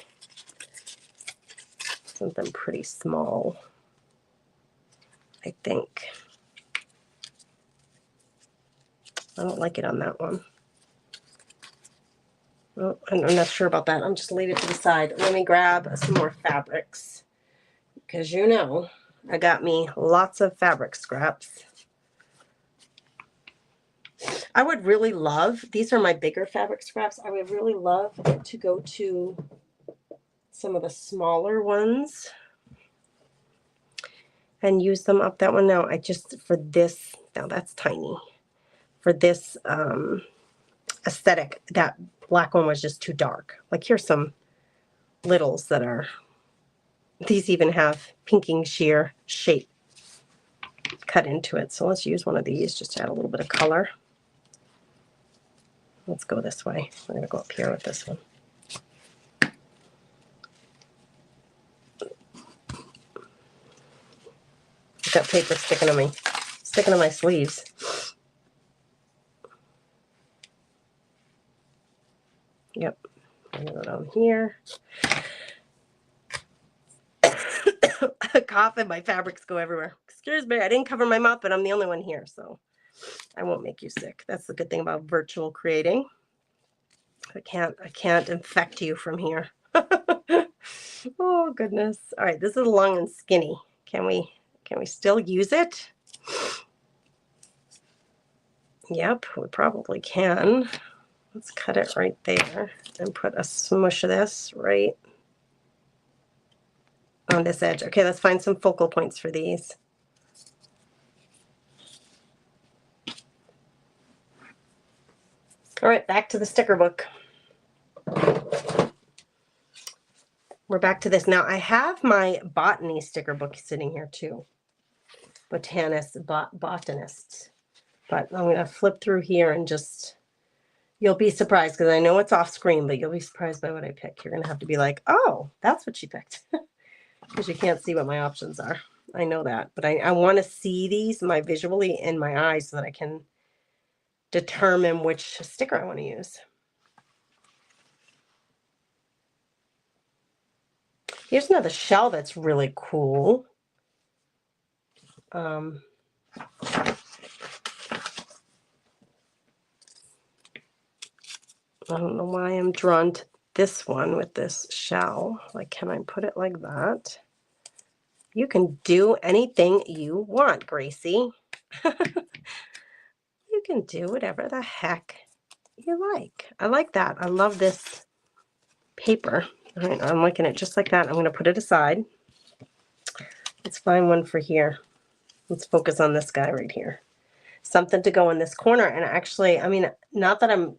something pretty small, I think. I don't like it on that one. Well, I'm not sure about that. I'm just leave it to the side. Let me grab some more fabrics because you know I got me lots of fabric scraps. I would really love, these are my bigger fabric scraps. I would really love to go to some of the smaller ones and use them up that one. Now I just, for this, now that's tiny. For this aesthetic, that black one was just too dark. Like here's some littles that are, these even have pinking sheer shape cut into it. So let's use one of these just to add a little bit of color. Let's go this way. We're going to go up here with this one. I've got paper sticking on my sleeves. Yep. I'm going to go down here. A cough and my fabrics go everywhere. Excuse me, I didn't cover my mouth, but I'm the only one here, so I won't make you sick. That's the good thing about virtual creating. I can't infect you from here. Oh goodness. All right, this is long and skinny. Can we still use it? Yep, we probably can. Let's cut it right there and put a smush of this right on this edge. Okay, let's find some focal points for these. All right, back to the sticker book. we're back to this. Now I have my botany sticker book sitting here too. Botanist. But I'm going to flip through here and just, you'll be surprised because I know it's off screen, but you'll be surprised by what I pick. You're going to have to be like, oh, that's what she picked. Because you can't see what my options are. I know that, but I want to see these visually in my eyes so that I can determine which sticker I want to use. Here's another shell that's really cool. I don't know why I'm drawn to this one with this shell. Like, can I put it like that? You can do anything you want, Gracie. You can do whatever the heck you like. I like that. I love this paper. All right, I'm liking it just like that. I'm going to put it aside. Let's find one for here. Let's focus on this guy right here. Something to go in this corner. And actually, I mean, not that I'm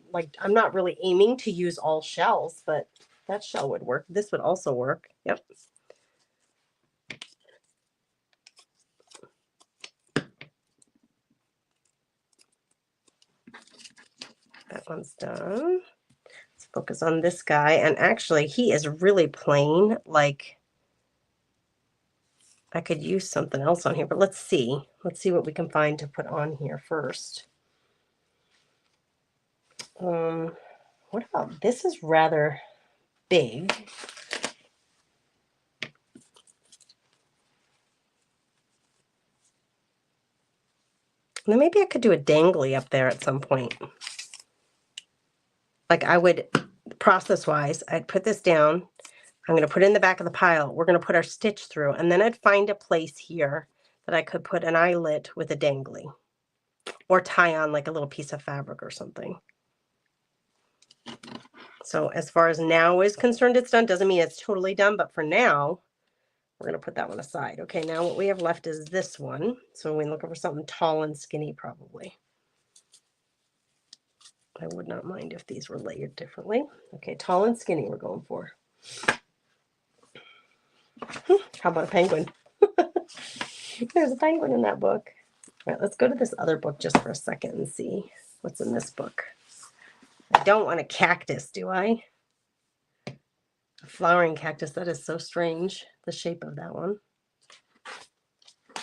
not really aiming to use all shells, but that shell would work. This would also work. Yep. That one's done. Let's focus on this guy. And actually, he is really plain. Like, I could use something else on here, but let's see. Let's see what we can find to put on here first. What about, this is rather big. Now maybe I could do a dangly up there at some point. Like I would, process-wise, I'd put this down. I'm going to put it in the back of the pile. We're going to put our stitch through, and then I'd find a place here that I could put an eyelet with a dangly. Or tie on like a little piece of fabric or something. So as far as now is concerned, it's done. Doesn't mean it's totally done, but for now, we're going to put that one aside. Okay, now what we have left is this one. So we're looking for something tall and skinny probably. I would not mind if these were layered differently. Okay, tall and skinny we're going for. How about a penguin? There's a penguin in that book. All right, let's go to this other book just for a second and see what's in this book. I don't want a cactus, do I? A flowering cactus, that is so strange, the shape of that one.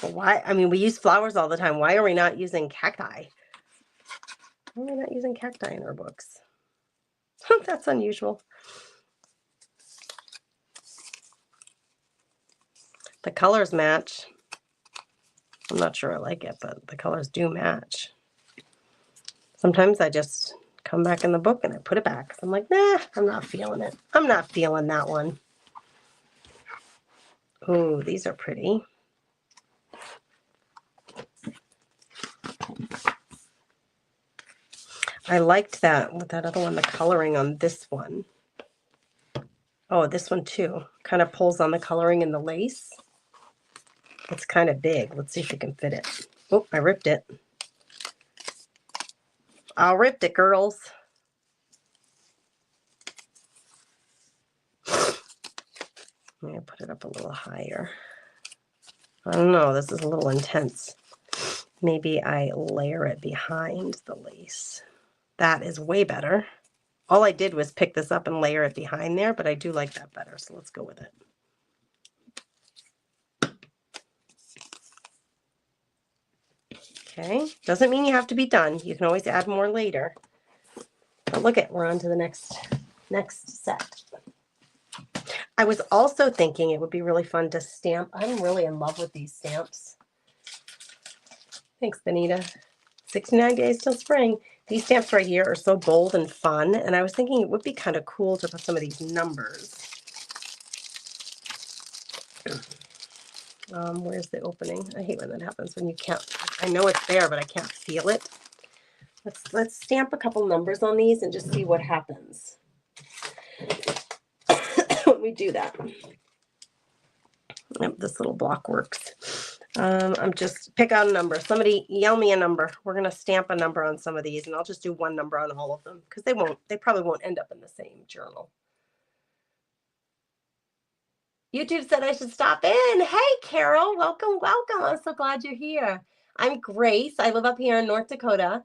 But why? I mean, we use flowers all the time. Why are we not using cacti? Why are we not using cacti in our books? That's unusual. The colors match. I'm not sure I like it, but the colors do match. Sometimes I just come back in the book and I put it back. I'm like, nah, I'm not feeling it. I'm not feeling that one. Ooh, these are pretty. I liked that with that other one, the coloring on this one. Oh, this one too. Kind of pulls on the coloring in the lace. It's kind of big. Let's see if we can fit it. Oh, I ripped it. I ripped it, girls. I'm going to put it up a little higher. I don't know. This is a little intense. Maybe I layer it behind the lace. That is way better. All I did was pick this up and layer it behind there, but I do like that better, so let's go with it. Okay, doesn't mean you have to be done. You can always add more later. But look at, we're on to the next set. I was also thinking it would be really fun to stamp. I'm really in love with these stamps. Thanks, Benita. 69 days till spring. These stamps right here are so bold and fun, and I was thinking it would be kind of cool to put some of these numbers. Where's the opening? I hate when that happens, when you can't, I know it's there, but I can't feel it. Let's stamp a couple numbers on these and just see what happens when we do that. Yep, this little block works. I'm just pick out a number. Somebody yell me a number. We're gonna stamp a number on some of these, and I'll just do one number on all of them because they probably won't end up in the same journal. YouTube said I should stop in. Hey, Carol, welcome, welcome. I'm so glad you're here. I'm Grace. I live up here in North Dakota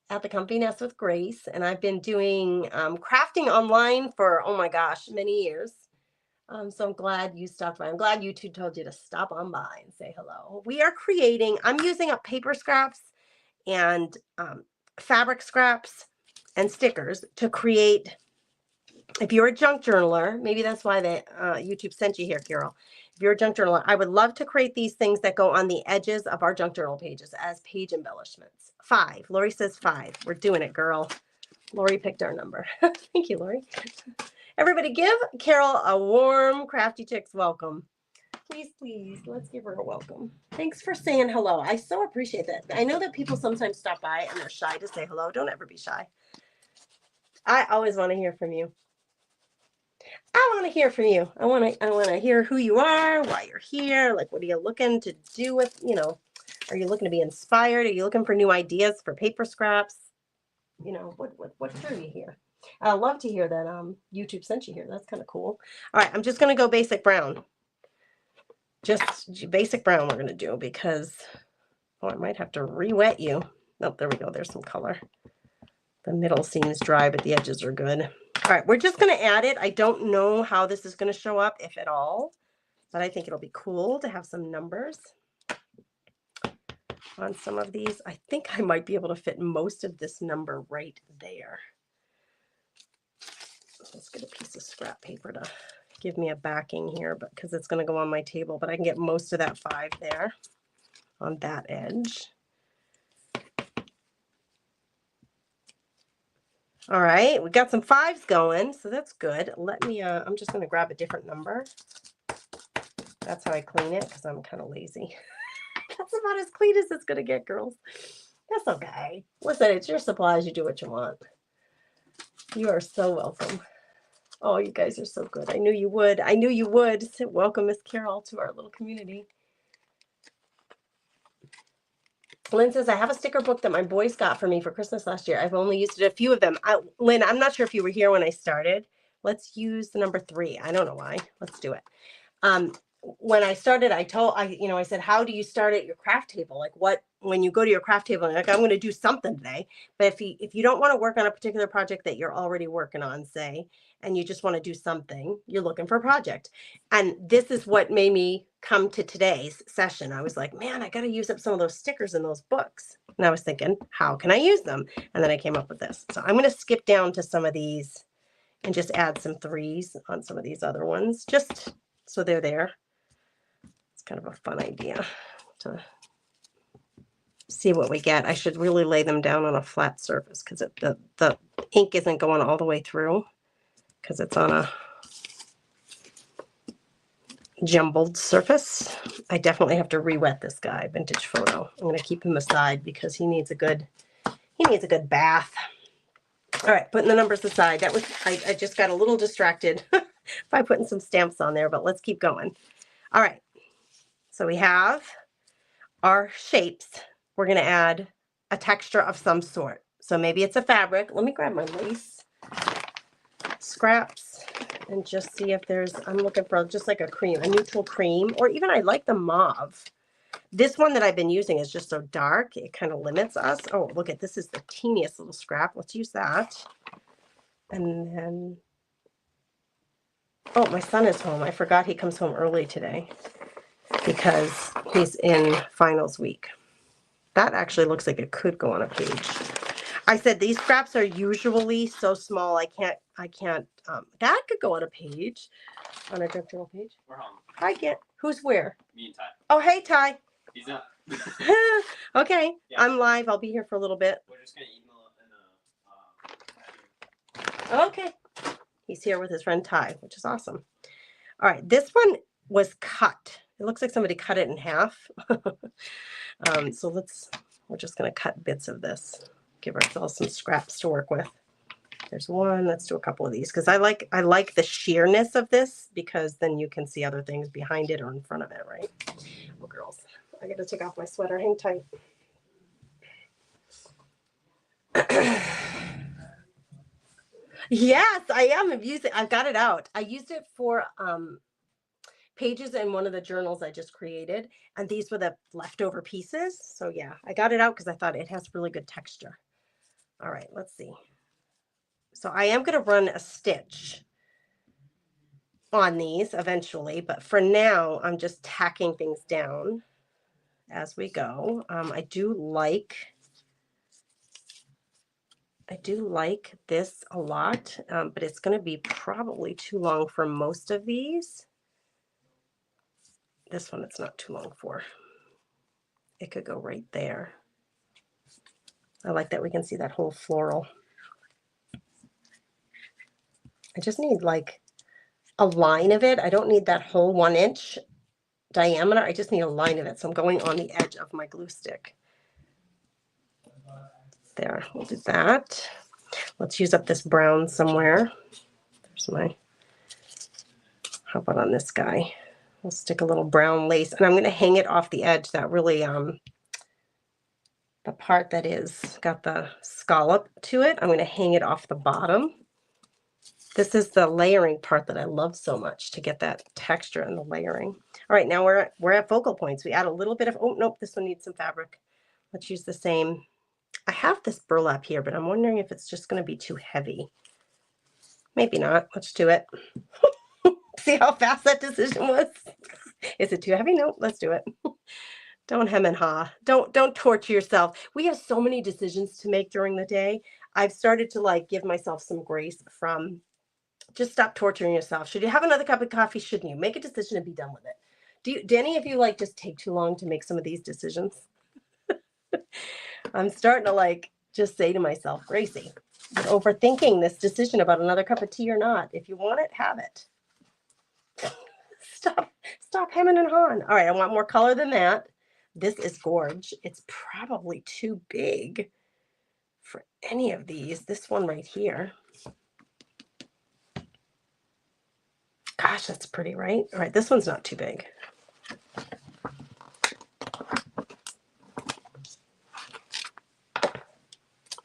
at the Company Nest with Grace, and I've been doing crafting online for, oh my gosh, many years. So I'm glad you stopped by. I'm glad YouTube told you to stop on by and say hello. We are creating, I'm using up paper scraps and fabric scraps and stickers to create. If you're a junk journaler, maybe that's why YouTube sent you here, Carol. If you're a junk journaler, I would love to create these things that go on the edges of our junk journal pages as page embellishments. 5. Lori says 5. We're doing it, girl. Lori picked our number. Thank you, Lori. Everybody give Carol a warm Crafty Chicks welcome. Please, please, let's give her a welcome. Thanks for saying hello. I so appreciate that. I know that people sometimes stop by and they're shy to say hello. Don't ever be shy. I always want to hear from you. I want to hear from you. I want to hear who you are, why you're here, like what are you looking to do with, are you looking to be inspired? Are you looking for new ideas for paper scraps? What drew you here? I love to hear that YouTube sent you here. That's kind of cool. All right, I'm just going to go basic brown. Just basic brown we're going to do because, I might have to re-wet you. Oh, there we go. There's some color. The middle seems dry, but the edges are good. All right, we're just going to add it. I don't know how this is going to show up, if at all, but I think it'll be cool to have some numbers on some of these. I think I might be able to fit most of this number right there. Let's get a piece of scrap paper to give me a backing here, but because it's going to go on my table, but I can get most of that 5 there on that edge. All right, we got some 5s going, so that's good. Let me, I'm just going to grab a different number. That's how I clean it, because I'm kind of lazy. That's about as clean as it's going to get, girls. That's okay. Listen, it's your supplies. You do what you want. You are so welcome. Oh, you guys are so good. I knew you would. I knew you would. Welcome, Miss Carol, to our little community. Lynn says, I have a sticker book that my boys got for me for Christmas last year. I've only used a few of them. Lynn, I'm not sure if you were here when I started. Let's use the number 3. I don't know why. Let's do it. When I started, I said, how do you start at your craft table? Like when you go to your craft table, like I'm going to do something today. But if you don't want to work on a particular project that you're already working on, say, and you just want to do something, you're looking for a project. And this is what made me come to today's session. I was like, man, I got to use up some of those stickers in those books. And I was thinking, how can I use them? And then I came up with this. So I'm going to skip down to some of these and just add some 3s on some of these other ones, just so they're there. It's kind of a fun idea to see what we get. I should really lay them down on a flat surface because the ink isn't going all the way through because it's on a jumbled surface. I definitely have to re-wet this guy, Vintage Photo. I'm going to keep him aside because he needs a good bath. All right, putting the numbers aside. That was I just got a little distracted by putting some stamps on there, but let's keep going. All right. So we have our shapes. We're going to add a texture of some sort. So maybe it's a fabric. Let me grab my lace scraps and just see if I'm looking for just like a neutral cream, or even I like the mauve. This one that I've been using is just so dark. It kind of limits us. Oh, look at this is the teeniest little scrap. Let's use that. And then, oh, my son is home. I forgot he comes home early today because he's in finals week. That actually looks like it could go on a page. I said these scraps are usually so small I can't that could go on a page, on a junk journal page. We're home. Hi, who's where? Me and Ty. Oh, hey, Ty. He's up. Okay, yeah. I'm live. I'll be here for a little bit. We're just gonna email okay. He's here with his friend Ty, which is awesome. All right, this one was cut. It looks like somebody cut it in half. So we're just going to cut bits of this. Give ourselves some scraps to work with. There's one. Let's do a couple of these because I like the sheerness of this because then you can see other things behind it or in front of it, right? Well, girls, I got to take off my sweater. Hang tight. Yes, I am using. I've got it out. I used it for pages in one of the journals I just created, and these were the leftover pieces. So yeah, I got it out because I thought it has really good texture. All right, let's see. So I am going to run a stitch on these eventually, but for now I'm just tacking things down as we go. I do like this a lot, but it's going to be probably too long for most of these. This one it's not too long for. It could go right there. I like that we can see that whole floral. I just need like a line of it. I don't need that whole 1 inch diameter. I just need a line of it. So I'm going on the edge of my glue stick. There, we'll do that. Let's use up this brown somewhere. There's my, how about on this guy? We'll stick a little brown lace, and I'm going to hang it off the edge. That really, the part that is got the scallop to it, I'm going to hang it off the bottom. This is the layering part that I love so much, to get that texture and the layering. All right, now we're at focal points. We add a little bit of, oh, nope, this one needs some fabric. Let's use the same. I have this burlap here, but I'm wondering if it's just going to be too heavy. Maybe not. Let's do it. See how fast that decision was? Is it too heavy? No, let's do it. Don't hem and haw. Don't torture yourself. We have so many decisions to make during the day. I've started to like give myself some grace from just stop torturing yourself. Should you have another cup of coffee? Shouldn't you? Make a decision and be done with it. Do any of you like just take too long to make some of these decisions? I'm starting to like just say to myself, Gracie, you're overthinking this decision about another cup of tea or not. If you want it, have it. Stop hemming and hawing. All right, I want more color than that. This is gorge. It's probably too big for any of these. This one right here. Gosh, that's pretty, right? All right, this one's not too big.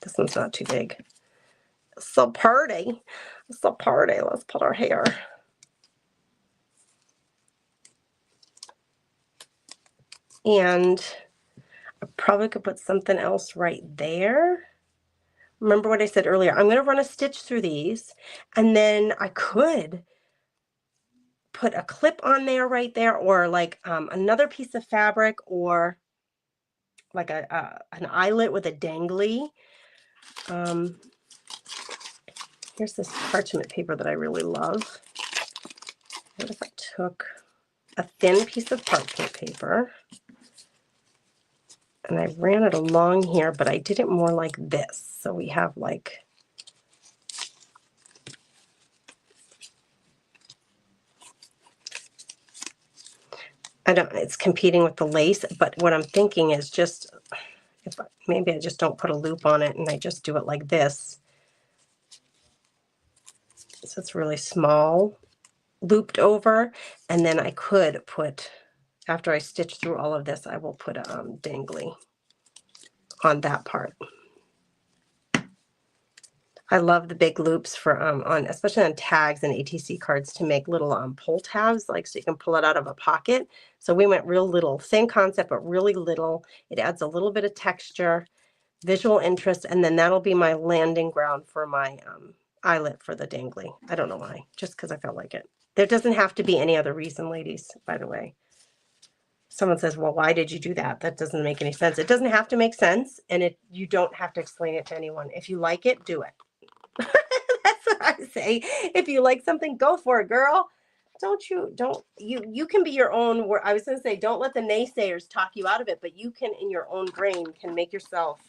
This one's not too big. So pretty. So pretty. Let's put our hair. And I probably could put something else right there. Remember what I said earlier. I'm going to run a stitch through these, and then I could put a clip on there right there, or like another piece of fabric, or like an eyelet with a dangly. Here's this parchment paper that I really love. What if I took a thin piece of parchment paper and I ran it along here, but I did it more like this. So we have like, it's competing with the lace, but what I'm thinking is just, maybe I just don't put a loop on it and I just do it like this. So it's really small, looped over, and then I could put, after I stitch through all of this, I will put a dangly on that part. I love the big loops for on, especially on tags and ATC cards, to make little pull tabs, like so you can pull it out of a pocket. So we went real little, same concept, but really little. It adds a little bit of texture, visual interest, and then that'll be my landing ground for my eyelet for the dangly. I don't know why, just because I felt like it. There doesn't have to be any other reason, ladies, by the way. Someone says, well, why did you do that? That doesn't make any sense. It doesn't have to make sense, and you don't have to explain it to anyone. If you like it, do it. That's what I say. If you like something, go for it, girl. You can be your own. I was going to say, don't let the naysayers talk you out of it, but you can, in your own brain, can make yourself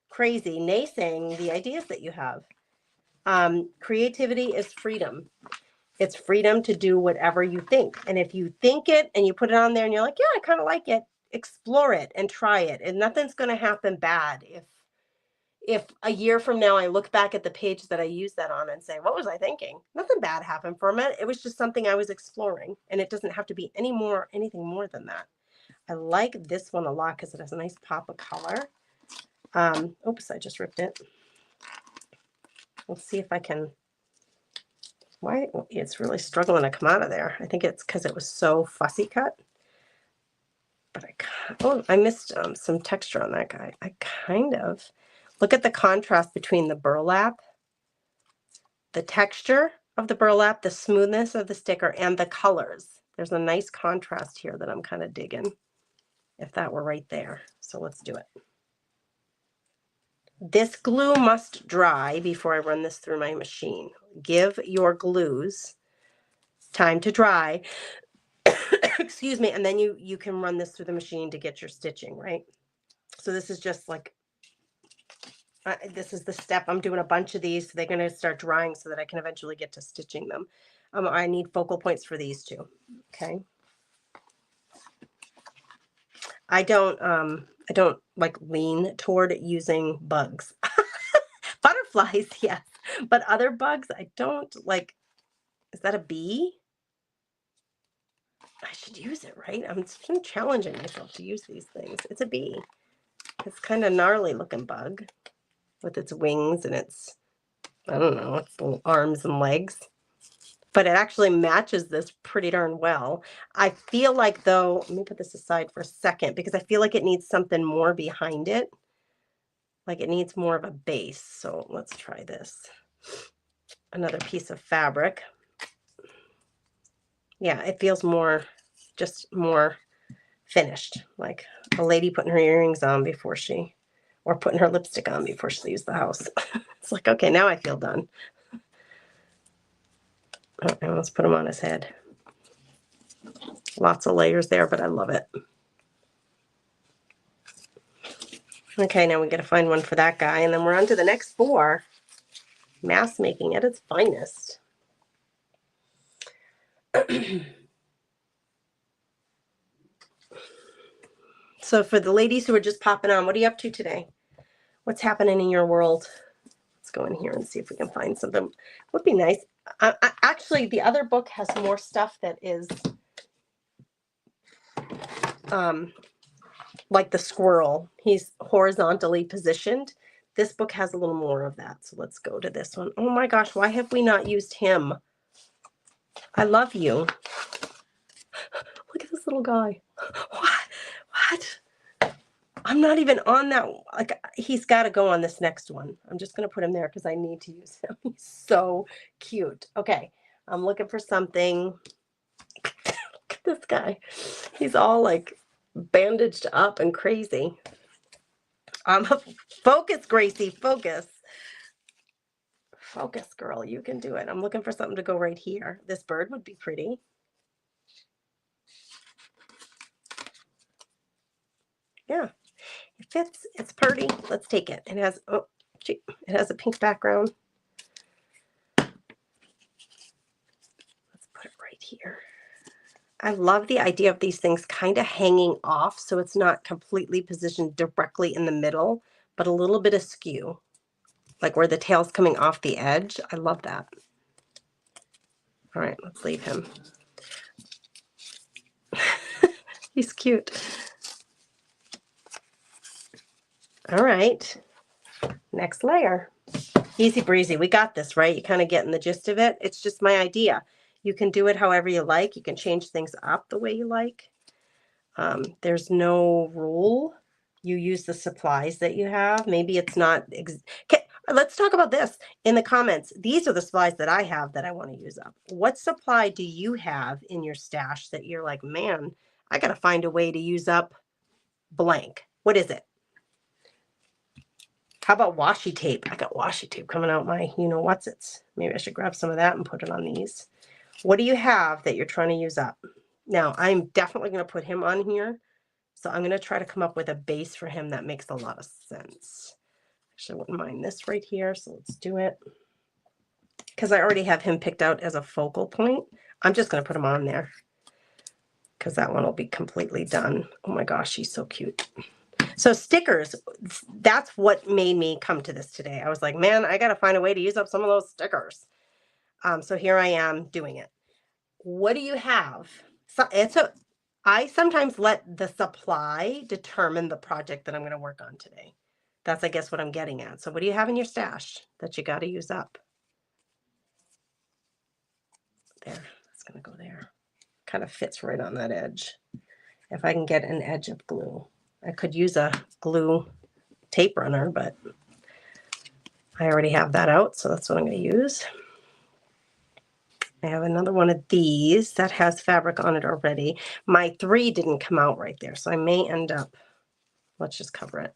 crazy naysaying the ideas that you have. Creativity is freedom. It's freedom to do whatever you think. And if you think it and you put it on there and you're like, yeah, I kind of like it, explore it and try it. And nothing's going to happen bad if a year from now I look back at the page that I used that on and say, what was I thinking? Nothing bad happened from it. It was just something I was exploring, and it doesn't have to be anything more than that. I like this one a lot because it has a nice pop of color. Oops, I just ripped it. We'll see if I can Why it's really struggling to come out of there. I think it's because it was so fussy cut. But I missed some texture on that guy. I kind of, look at the contrast between the burlap, the texture of the burlap, the smoothness of the sticker, and the colors. There's a nice contrast here that I'm kind of digging, if that were right there. So let's do it. This glue must dry before I run this through my machine. Give your glues time to dry. Excuse me, and then you can run this through the machine to get your stitching, right? So this is just like, this is the step. I'm doing a bunch of these, so they're going to start drying so that I can eventually get to stitching them. I need focal points for these two. Okay. I don't like lean toward using bugs. Butterflies, yes, but other bugs I don't like. Is that a bee? I should use it, right? I'm challenging myself to use these things. It's a bee. It's kind of gnarly looking bug with its wings and its, I don't know, its little arms and legs. But it actually matches this pretty darn well. I feel like, though, let me put this aside for a second, because I feel like it needs something more behind it. Like it needs more of a base. So let's try this. Another piece of fabric. Yeah, it feels more, just more finished. Like a lady putting her earrings on before she, or putting her lipstick on before she leaves the house. It's like, okay, now I feel done. Oh, and let's put him on his head. Lots of layers there, but I love it. Okay, now we got to find one for that guy, and then we're on to the next 4. Mask making at its finest. So for the ladies who are just popping on, what are you up to today? What's happening in your world? Let's go in here and see if we can find something. Would be nice. Actually, the other book has more stuff that is like the squirrel. He's horizontally positioned. This book has a little more of that. So let's go to this one. Oh my gosh, why have we not used him? I love you. Look at this little guy. What? I'm not even on that. Like, he's got to go on this next one. I'm just going to put him there because I need to use him. He's so cute. Okay, I'm looking for something. Look at this guy. He's all like bandaged up and crazy. Focus, Gracie, focus. Focus, girl, you can do it. I'm looking for something to go right here. This bird would be pretty. Yeah, it fits. It's pretty. Let's take it. It has, oh, gee, it has a pink background. Let's put it right here. I love the idea of these things kind of hanging off so it's not completely positioned directly in the middle, but a little bit askew, like where the tail's coming off the edge. I love that. All right, let's leave him. He's cute. All right, next layer. Easy breezy. We got this, right? You kind of getting the gist of it. It's just my idea. You can do it however you like. You can change things up the way you like. There's no rule. You use the supplies that you have. Maybe it's not. Okay, let's talk about this in the comments. These are the supplies that I have that I want to use up. What supply do you have in your stash that you're like, man, I got to find a way to use up blank? What is it? How about washi tape? I got washi tape coming out my, what's it? Maybe I should grab some of that and put it on these. What do you have that you're trying to use up? Now, I'm definitely going to put him on here. So I'm going to try to come up with a base for him that makes a lot of sense. Actually, I wouldn't mind this right here. So let's do it. Because I already have him picked out as a focal point. I'm just going to put him on there. Because that one will be completely done. Oh my gosh, he's so cute. So stickers, that's what made me come to this today. I was like, man, I got to find a way to use up some of those stickers. So here I am doing it. What do you have? So I sometimes let the supply determine the project that I'm going to work on today. That's, I guess, what I'm getting at. So what do you have in your stash that you got to use up? There, that's going to go there. Kind of fits right on that edge. If I can get an edge of glue. I could use a glue tape runner, but I already have that out, so that's what I'm going to use. I have another one of these that has fabric on it already. My 3 didn't come out right there, so I may end up, let's just cover it.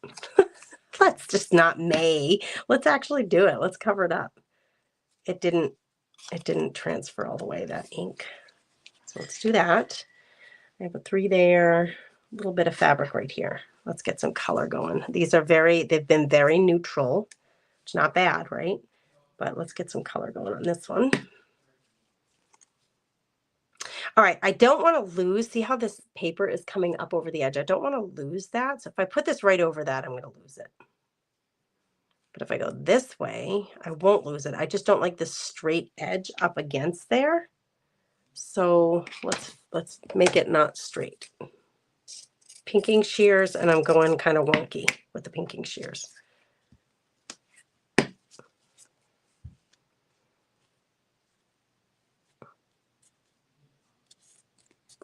Let's just not may. Let's actually do it. Let's cover it up. It didn't transfer all the way, that ink. So let's do that. I have a 3 there, a little bit of fabric right here. Let's get some color going. These are they've been very neutral. It's not bad, right? But let's get some color going on this one. All right, I don't want to lose, see how this paper is coming up over the edge? I don't want to lose that. So if I put this right over that, I'm going to lose it. But if I go this way, I won't lose it. I just don't like this straight edge up against there. So let's make it not straight. Pinking shears, and I'm going kind of wonky with the pinking shears.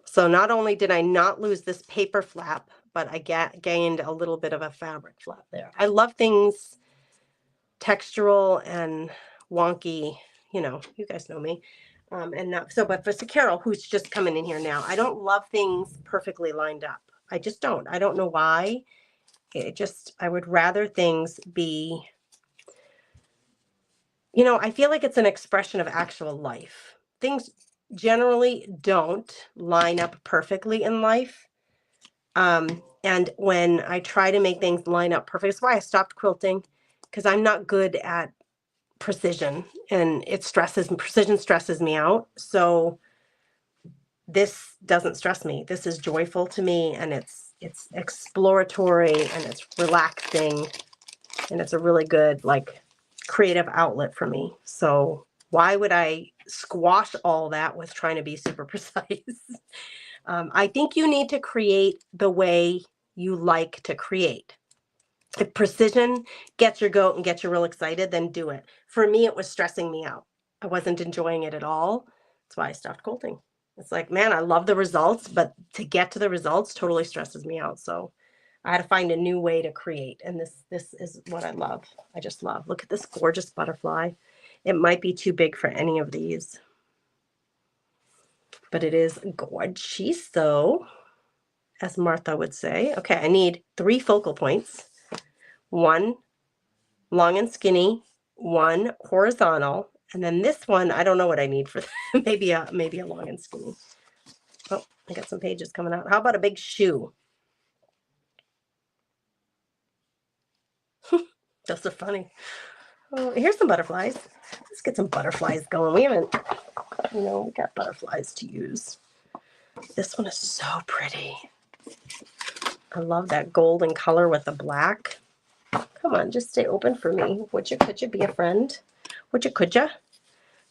So not only did I not lose this paper flap, but I gained a little bit of a fabric flap there. I love things textural and wonky, you know, you guys know me. And not so, but for Carol, who's just coming in here now, I don't love things perfectly lined up. I just don't. I don't know why. I would rather things be, you know, I feel like it's an expression of actual life. Things generally don't line up perfectly in life. And when I try to make things line up perfect, that's why I stopped quilting, because I'm not good at precision, and precision stresses me out. So this doesn't stress me. This is joyful to me, and it's exploratory, and it's relaxing, and it's a really good, like, creative outlet for me. So why would I squash all that with trying to be super precise? I think you need to create the way you like to create. If precision gets your goat and gets you real excited, then do it. For me, it was stressing me out. I wasn't enjoying it at all. That's why I stopped quilting. It's like, man, I love the results, but to get to the results totally stresses me out. So I had to find a new way to create. And this is what I love. I just love. Look at this gorgeous butterfly. It might be too big for any of these, but it is gorgeous, though, as Martha would say. Okay, I need 3 focal points. 1 long and skinny, 1 horizontal, and then this one, I don't know what I need for that. maybe a long and skinny. Oh, I got some pages coming out. How about a big shoe? Those are funny. Oh, here's some butterflies. Let's get some butterflies going. We haven't, we got butterflies to use. This one is so pretty. I love that golden color with the black. Come on, just stay open for me. Could you be a friend? Could you?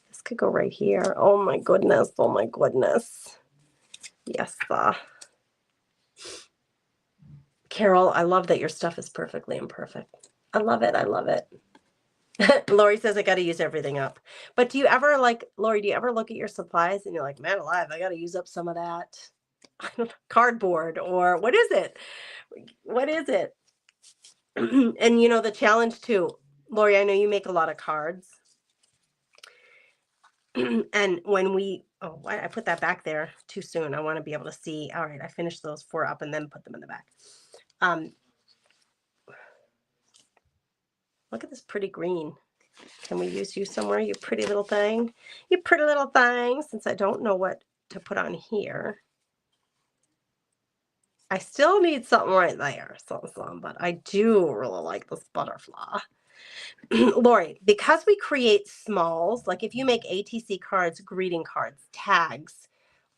This could go right here. Oh my goodness. Oh my goodness. Yes. Carol, I love that your stuff is perfectly imperfect. I love it. I love it. Lori says I got to use everything up. But do you ever Lori, do you ever look at your supplies and you're like, man alive, I got to use up some of that cardboard, or what is it? What is it? And the challenge too, Lori, I know you make a lot of cards. And when I put that back there too soon. I want to be able to see. All right, I finished those 4 up and then put them in the back. Look at this pretty green. Can we use you somewhere, you pretty little thing? You pretty little thing, since I don't know what to put on here. I still need something right there, but I do really like this butterfly. Lori, because we create smalls, like if you make ATC cards, greeting cards, tags,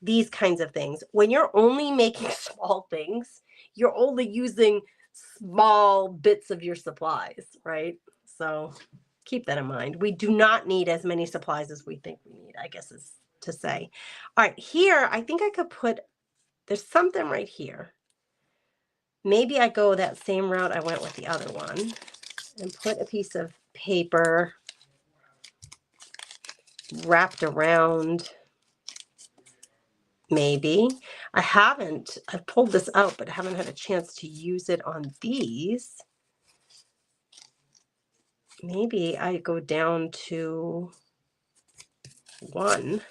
these kinds of things, when you're only making small things, you're only using small bits of your supplies, right? So keep that in mind. We do not need as many supplies as we think we need, I guess is to say. All right, here, I think I could there's something right here. Maybe I go that same route I went with the other one and put a piece of paper wrapped around Maybe. I've pulled this out, but I haven't had a chance to use it on these. Maybe I go down to 1.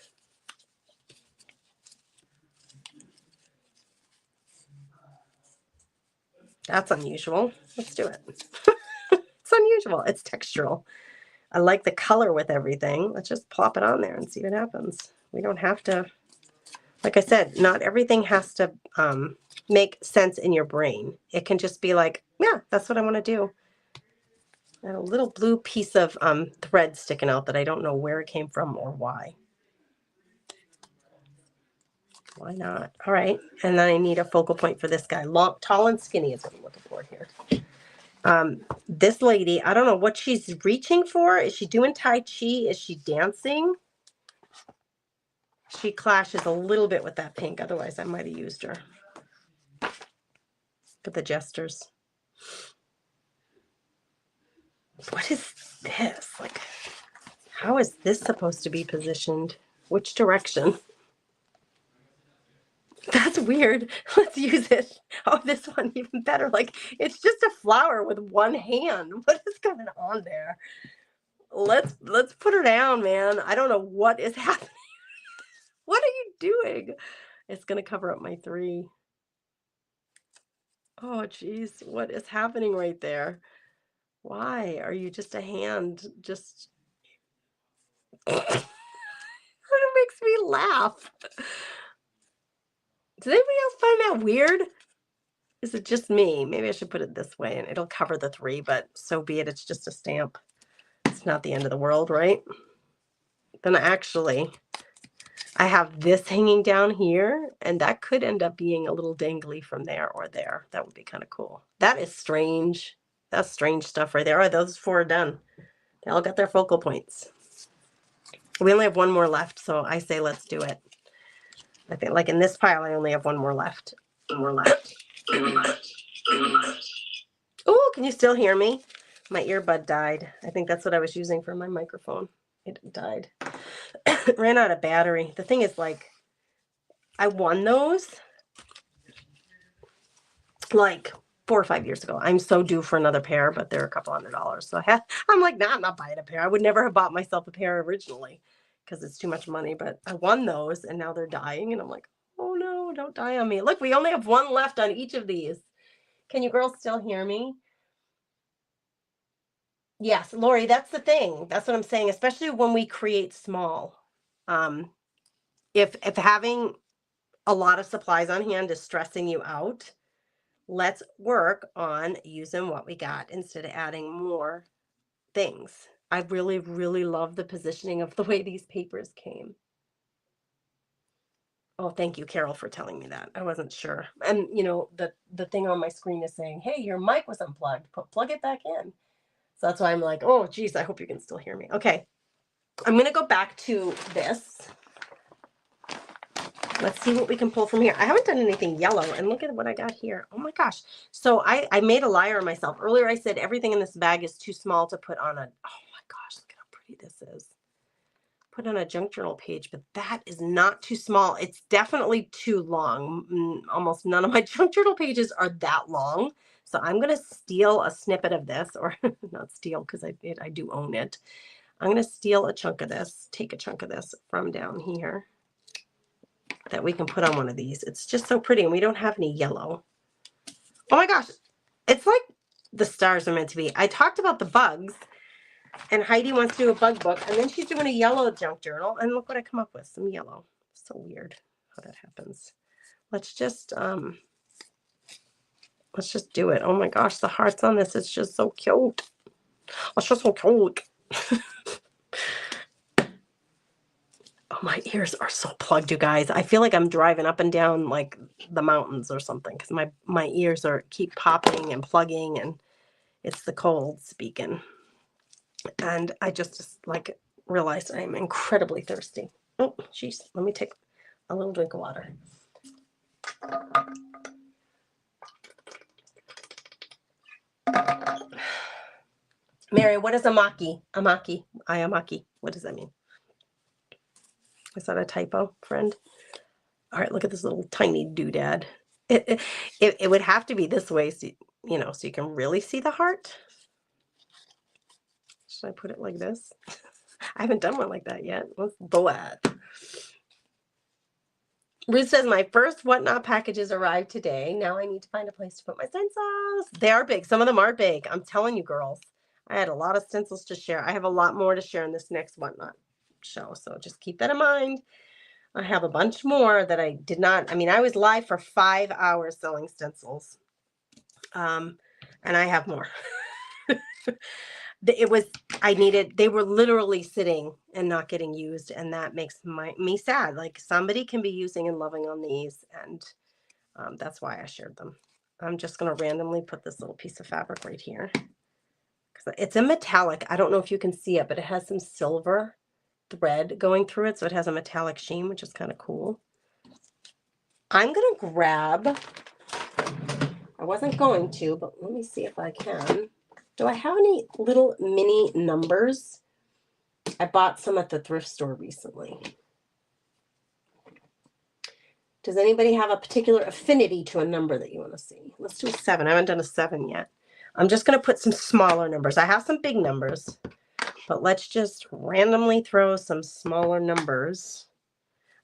That's unusual. Let's do it. It's unusual. It's textural. I like the color with everything. Let's just plop it on there and see what happens. We don't have to, like I said, not everything has to make sense in your brain. It can just be like, yeah, that's what I want to do. And a little blue piece of thread sticking out that I don't know where it came from or why. Why not? All right. And then I need a focal point for this guy. Long, tall, and skinny is what I'm looking for here. This lady, I don't know what she's reaching for. Is she doing Tai Chi? Is she dancing? She clashes a little bit with that pink. Otherwise, I might have used her. But the gestures. What is this? Like, how is this supposed to be positioned? Which direction? That's weird. Let's use it. Oh, this one even better. Like, it's just a flower with one hand. What is going on there? Let's put her down, man. I don't know what is happening. What are you doing? It's going to cover up my 3. Oh, geez. What is happening right there? Why are you just a hand? Just it makes me laugh. Does anybody else find that weird? Is it just me? Maybe I should put it this way and it'll cover the 3, but so be it. It's just a stamp. It's not the end of the world, right? Then actually, I have this hanging down here, and that could end up being a little dangly from there or there. That would be kind of cool. That is strange. That's strange stuff right there. All right, those 4 are done. They all got their focal points. We only have 1 more left, so I say let's do it. I think, like in this pile, I only have 1 more left. Oh, can you still hear me? My earbud died. I think that's what I was using for my microphone. It died. It ran out of battery. The thing is, like, I won those like 4 or 5 years ago. I'm so due for another pair, but they're a couple $100. So I'm like, nah, I'm not buying a pair. I would never have bought myself a pair originally because it's too much money. But I won those, and now they're dying, and I'm like, oh no, don't die on me. Look, we only have 1 left on each of these. Can you girls still hear me? Yes, Lori, that's the thing. That's what I'm saying, especially when we create small. If having a lot of supplies on hand is stressing you out, let's work on using what we got instead of adding more things. I really, really love the positioning of the way these papers came. Oh, thank you, Carol, for telling me that. I wasn't sure. And, you know, the thing on my screen is saying, hey, your mic was unplugged. Plug it back in. So that's why I'm like, oh, geez, I hope you can still hear me. Okay, I'm going to go back to this. Let's see what we can pull from here. I haven't done anything yellow, and look at what I got here. Oh my gosh. So I made a liar of myself. Earlier I said everything in this bag is too small to put on a, oh my gosh, look at how pretty this is. Put on a junk journal page, but that is not too small. It's definitely too long. Almost none of my junk journal pages are that long. So I'm going to steal a snippet of this, or not steal because I do own it. I'm going to steal a chunk of this, take a chunk of this from down here that we can put on one of these. It's just so pretty, and we don't have any yellow. Oh my gosh, it's like the stars are meant to be. I talked about the bugs, and Heidi wants to do a bug book, and then she's doing a yellow junk journal, and look what I come up with, some yellow. So weird how that happens. Let's just do it. Oh my gosh, the hearts on this, it's just so cute. It's just so cute. Oh, my ears are so plugged, you guys. I feel like I'm driving up and down like the mountains or something because my ears keep popping and plugging, and it's the cold speaking. And I just like realized I'm incredibly thirsty. Oh, jeez. Let me take a little drink of water. Mary, what is amaki? Amaki. What does that mean? Is that a typo, friend? All right, look at this little tiny doodad. It would have to be this way, so, you know, so you can really see the heart. Should I put it like this? I haven't done one like that yet. Let's do it. Ruth says, my first Whatnot packages arrived today. Now I need to find a place to put my stencils. They are big. Some of them are big. I'm telling you, girls. I had a lot of stencils to share. I have a lot more to share in this next Whatnot show, so just keep that in mind. I have a bunch more that I did not. I mean, I was live for 5 hours selling stencils, and I have more. It was, I needed, they were literally sitting and not getting used, and that makes me sad. Like, somebody can be using and loving on these, and that's why I shared them. I'm just going to randomly put this little piece of fabric right here. It's a metallic. I don't know if you can see it, but it has some silver thread going through it, so it has a metallic sheen, which is kind of cool. I'm going to grab, I wasn't going to, but let me see if I can. Do I have any little mini numbers? I bought some at the thrift store recently. Does anybody have a particular affinity to a number that you want to see? Let's do a 7. I haven't done a 7 yet. I'm just going to put some smaller numbers. I have some big numbers, but let's just randomly throw some smaller numbers.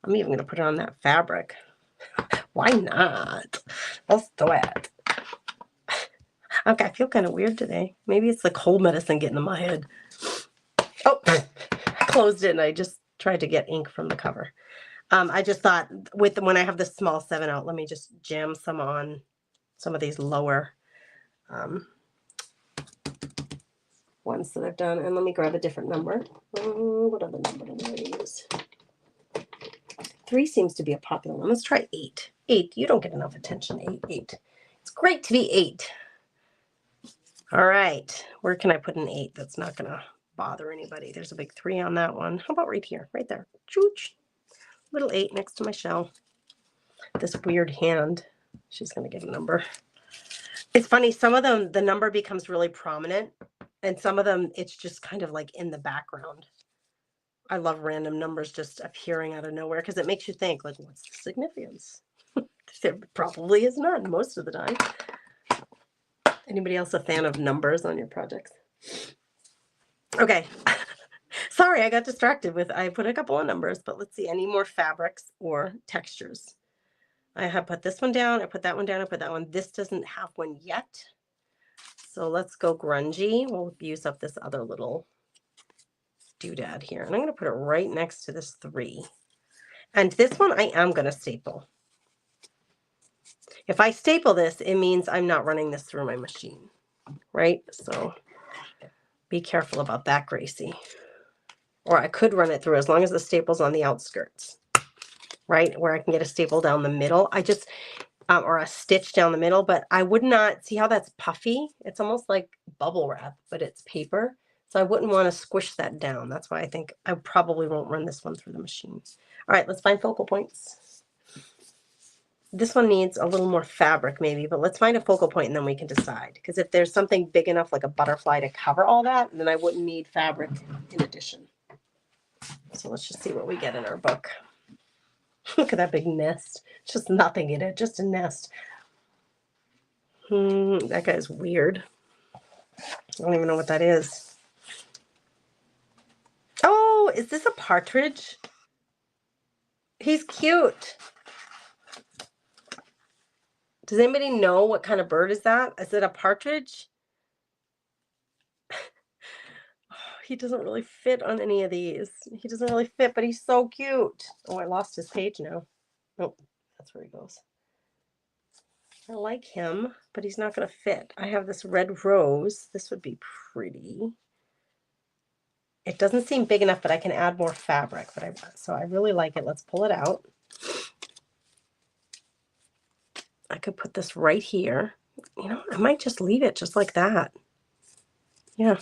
I'm even going to put it on that fabric. Why not? Let's do it. Okay, I feel kind of weird today. Maybe it's the cold medicine getting in my head. Oh, I closed it and I just tried to get ink from the cover. I just thought when I have this small 7 out, let me just jam some on some of these lower ones that I've done. And let me grab a different number. What other number do I use? 3 seems to be a popular one. Let's try 8. 8, you don't get enough attention. 8, 8. It's great to be 8. All right, where can I put an 8 that's not going to bother anybody? There's a big 3 on that one. How about right here, right there? Chooch. Little 8 next to my shell. This weird hand, she's going to get a number. It's funny, some of them, the number becomes really prominent, and some of them, it's just kind of like in the background. I love random numbers just appearing out of nowhere because it makes you think, like, what's the significance? There probably is none most of the time. Anybody else a fan of numbers on your projects? Okay. Sorry, I got distracted with, I put a couple of numbers, but let's see, any more fabrics or textures? I have put this one down, I put that one down, I put that one. This doesn't have one yet. So let's go grungy. We'll use up this other little doodad here. And I'm going to put it right next to this 3. And this one I am going to staple. If I staple this, it means I'm not running this through my machine, right? So be careful about that, Gracie. Or I could run it through as long as the staple's on the outskirts, right? Where I can get a staple down the middle. I just, or a stitch down the middle, but I would not, see how that's puffy? It's almost like bubble wrap, but it's paper. So I wouldn't want to squish that down. That's why I think I probably won't run this one through the machine. All right, let's find focal points. This one needs a little more fabric maybe, but let's find a focal point and then we can decide. Because if there's something big enough like a butterfly to cover all that, then I wouldn't need fabric in addition. So let's just see what we get in our book. Look at that big nest. It's just nothing in it, just a nest. That guy's weird. I don't even know what that is. Oh, is this a partridge? He's cute. Does anybody know what kind of bird is that? Is it a partridge? He doesn't really fit on any of these. He doesn't really fit, but he's so cute. Oh, I lost his page now. Oh, that's where he goes. I like him, but he's not going to fit. I have this red rose. This would be pretty. It doesn't seem big enough, but I can add more fabric. So I really like it. Let's pull it out. I could put this right here. You know, I might just leave it just like that. Yeah.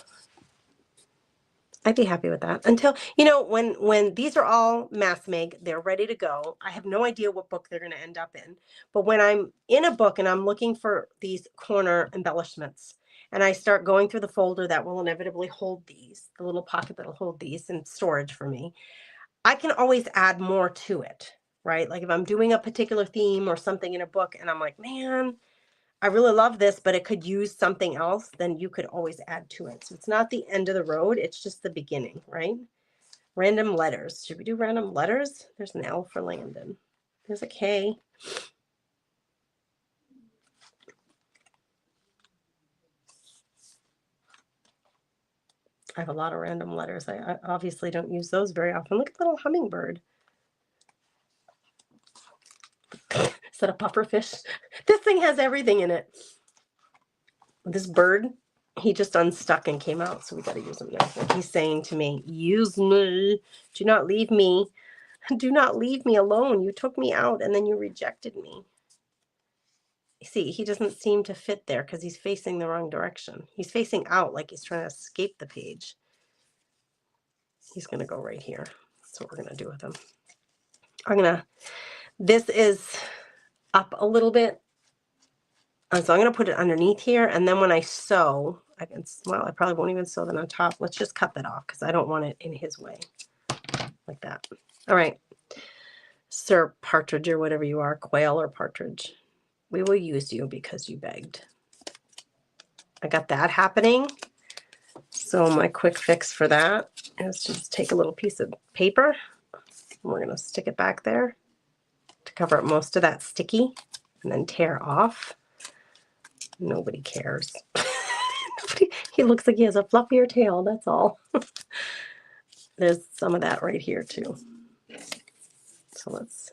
I'd be happy with that until, you know, when these are all mass make, they're ready to go. I have no idea what book they're going to end up in. But when I'm in a book and I'm looking for these corner embellishments and I start going through the folder that will inevitably hold these, the little pocket that'll hold these in storage for me, I can always add more to it, right? Like if I'm doing a particular theme or something in a book and I'm like, man, I really love this, but it could use something else, then you could always add to it. So it's not the end of the road. It's just the beginning, right? Random letters. Should we do random letters? There's an L for Landon. There's a K. I have a lot of random letters. I obviously don't use those very often. Look at the little hummingbird. Is that a pufferfish? This thing has everything in it. This bird, he just unstuck and came out, so we got to use him now. Like he's saying to me, use me. Do not leave me. Do not leave me alone. You took me out and then you rejected me. See, he doesn't seem to fit there because he's facing the wrong direction. He's facing out like he's trying to escape the page. He's going to go right here. That's what we're going to do with him. This is up a little bit. So I'm going to put it underneath here. And then when I sew, I probably won't even sew that on top. Let's just cut that off because I don't want it in his way. Like that. All right. Sir Partridge or whatever you are, quail or partridge. We will use you because you begged. I got that happening. So my quick fix for that is just take a little piece of paper. And we're going to stick it back there to cover up most of that sticky and then tear off. Nobody cares. He looks like he has a fluffier tail, that's all. There's some of that right here too. So let's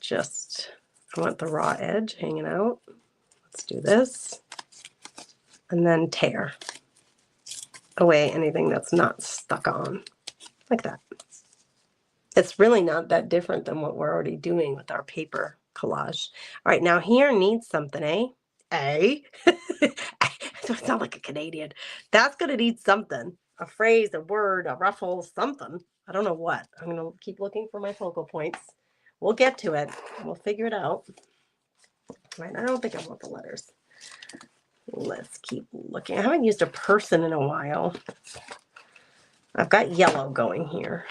just, I want the raw edge hanging out. Let's do this. And then tear away anything that's not stuck on, like that. It's really not that different than what we're already doing with our paper collage. All right, now here needs something, eh? So it's not like a Canadian. That's going to need something. A phrase, a word, a ruffle, something. I don't know what. I'm going to keep looking for my focal points. We'll get to it. We'll figure it out. Right, I don't think I want the letters. Let's keep looking. I haven't used a person in a while. I've got yellow going here.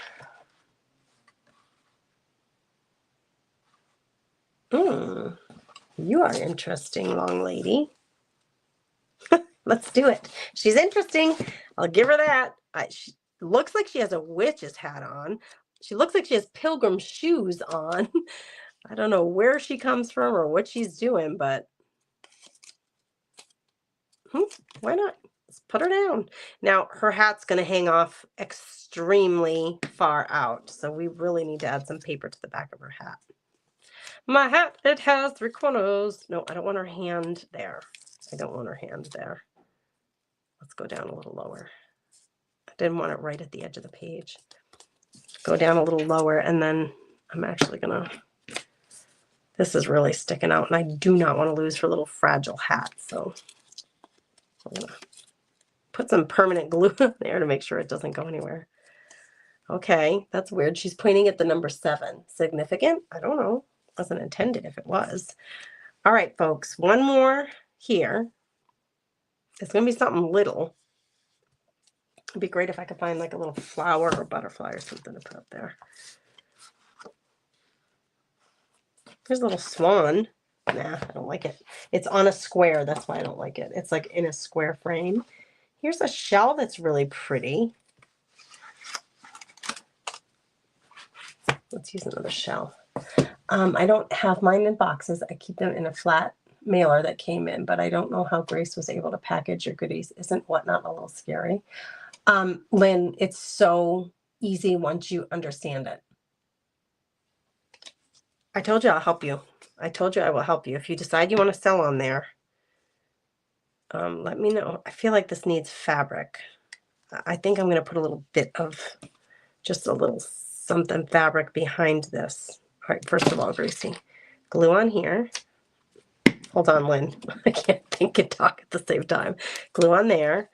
You are interesting, long lady. Let's do it. She's interesting. I'll give her that. She looks like she has a witch's hat on. She looks like she has pilgrim shoes on. I don't know where she comes from or what she's doing, but why not? Let's put her down. Now, her hat's going to hang off extremely far out, so we really need to add some paper to the back of her hat. My hat, it has 3 corners. No, I don't want her hand there. I don't want her hand there. Let's go down a little lower. I didn't want it right at the edge of the page. Go down a little lower, and then I'm actually going to, this is really sticking out, and I do not want to lose her little fragile hat, so I'm going to put some permanent glue there to make sure it doesn't go anywhere. Okay, that's weird. She's pointing at the number 7. Significant? I don't know. Wasn't intended if it was. All right, folks, one more here. It's going to be something little. It'd be great if I could find like a little flower or butterfly or something to put up there. Here's a little swan. Nah, I don't like it. It's on a square. That's why I don't like it. It's like in a square frame. Here's a shell that's really pretty. Let's use another shell. I don't have mine in boxes. I keep them in a flat mailer that came in, but I don't know how Grace was able to package your goodies. Isn't Whatnot a little scary? Lynn, it's so easy once you understand it. I told you I'll help you. I told you I will help you. If you decide you want to sell on there, let me know. I feel like this needs fabric. I think I'm going to put a little bit of just a little something fabric behind this. All right, first of all, Gracie, glue on here. Hold on, Lynn. I can't think and talk at the same time. Glue on there.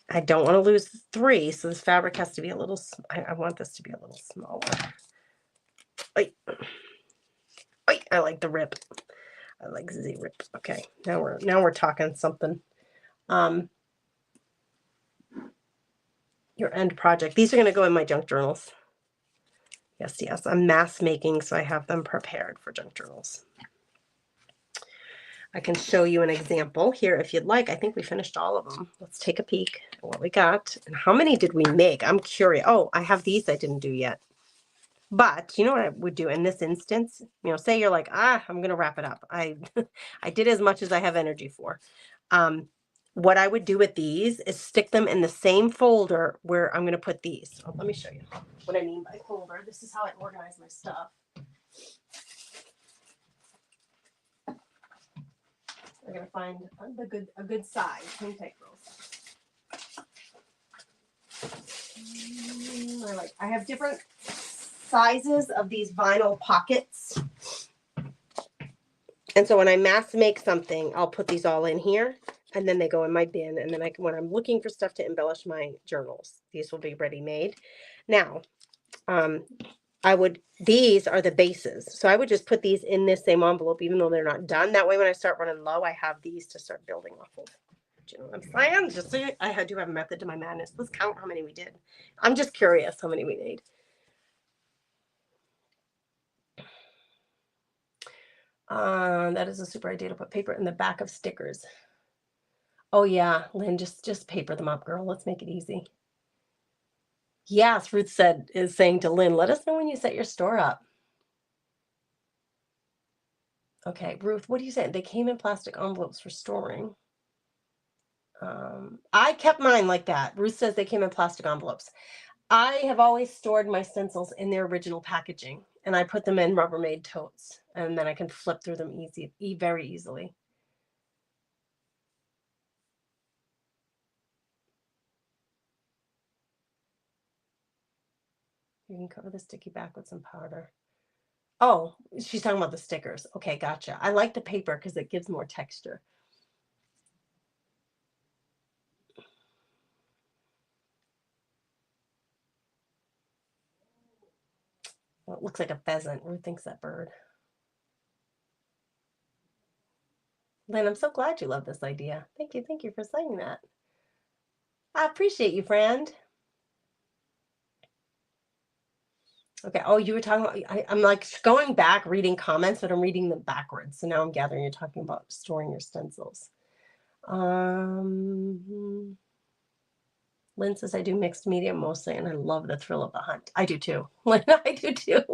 I don't want to lose 3, so this fabric has to be a little, I want this to be a little smaller. Oy. Oy, I like the rip. I like Z rip. Okay, now we're talking something. Your end project. These are going to go in my junk journals. Yes, yes, I'm mass making, so I have them prepared for junk journals. I can show you an example here if you'd like. I think we finished all of them. Let's take a peek at what we got. And how many did we make? I'm curious. Oh, I have these I didn't do yet. But you know what I would do in this instance? You know, say you're like, I'm going to wrap it up. I did as much as I have energy for. What I would do with these is stick them in the same folder where I'm going to put these. Oh, let me show you what I mean by folder. This is how I organize my stuff. We're going to find a good size. Hang tight, girls. I have different sizes of these vinyl pockets. And so when I mass make something, I'll put these all in here, and then they go in my bin. And then when I'm looking for stuff to embellish my journals, these will be ready made. Now, these are the bases. So I would just put these in this same envelope, even though they're not done. That way, when I start running low, I have these to start building off of. Do you know what I'm saying? Just so I do have a method to my madness. Let's count how many we did. I'm just curious how many we made. That is a super idea to put paper in the back of stickers. Oh yeah, Lynn, just paper them up, girl. Let's make it easy. Yes, Ruth is saying to Lynn, let us know when you set your store up. Okay, Ruth, what do you say? They came in plastic envelopes for storing. I kept mine like that. Ruth says they came in plastic envelopes. I have always stored my stencils in their original packaging, and I put them in Rubbermaid totes, and then I can flip through them very easily. You can cover the sticky back with some powder. Oh, she's talking about the stickers. Okay, gotcha. I like the paper because it gives more texture. Well, it looks like a pheasant. Ruth thinks that bird. Lynn, I'm so glad you love this idea. Thank you for saying that. I appreciate you, friend. Okay. Oh, you were talking about, I'm like going back reading comments, but I'm reading them backwards. So now I'm gathering you're talking about storing your stencils. Lynn says I do mixed media mostly, and I love the thrill of the hunt. I do too. Lynn, I do too.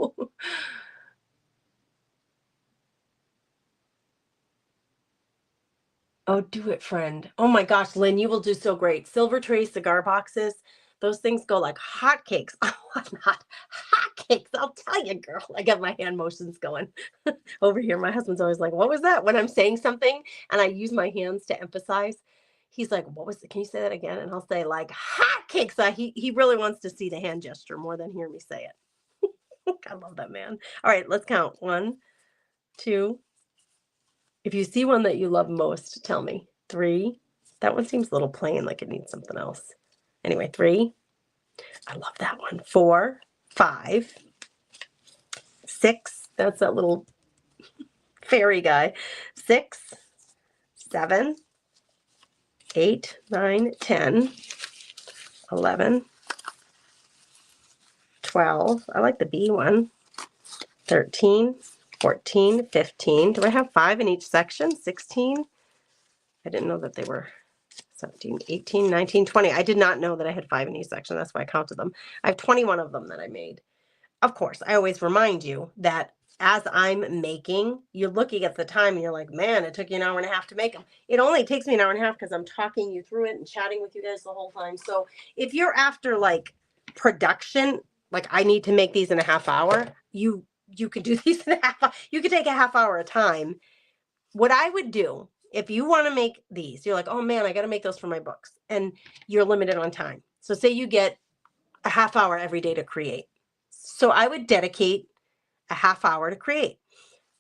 Oh, do it, friend. Oh my gosh, Lynn, you will do so great. Silver tray cigar boxes. Those things go like hotcakes. Oh, not hotcakes. I'll tell you, girl. I got my hand motions going over here. My husband's always like, what was that? When I'm saying something and I use my hands to emphasize, he's like, what was it? Can you say that again? And I'll say like hotcakes. He really wants to see the hand gesture more than hear me say it. I love that man. All right, let's count. 1, 2. If you see one that you love most, tell me. 3. That one seems a little plain, like it needs something else. Anyway, 3. I love that one. 4, 5, 6. That's that little fairy guy. 6, 7, 8, 9, 10, 11, 12. I like the B one. 13, 14, 15. Do I have 5 in each section? 16. I didn't know that they were 17, 18, 19, 20. I did not know that I had 5 in each section. That's why I counted them. I have 21 of them that I made. Of course, I always remind you that as I'm making, you're looking at the time and you're like, man, it took you an hour and a half to make them. It only takes me an hour and a half because I'm talking you through it and chatting with you guys the whole time. So if you're after like production, like I need to make these in a half hour, you could do these in a half hour. You could take a half hour at a time. What I would do, if you want to make these, you're like, oh man, I got to make those for my books, and you're limited on time. So say you get a half hour every day to create. So I would dedicate a half hour to create.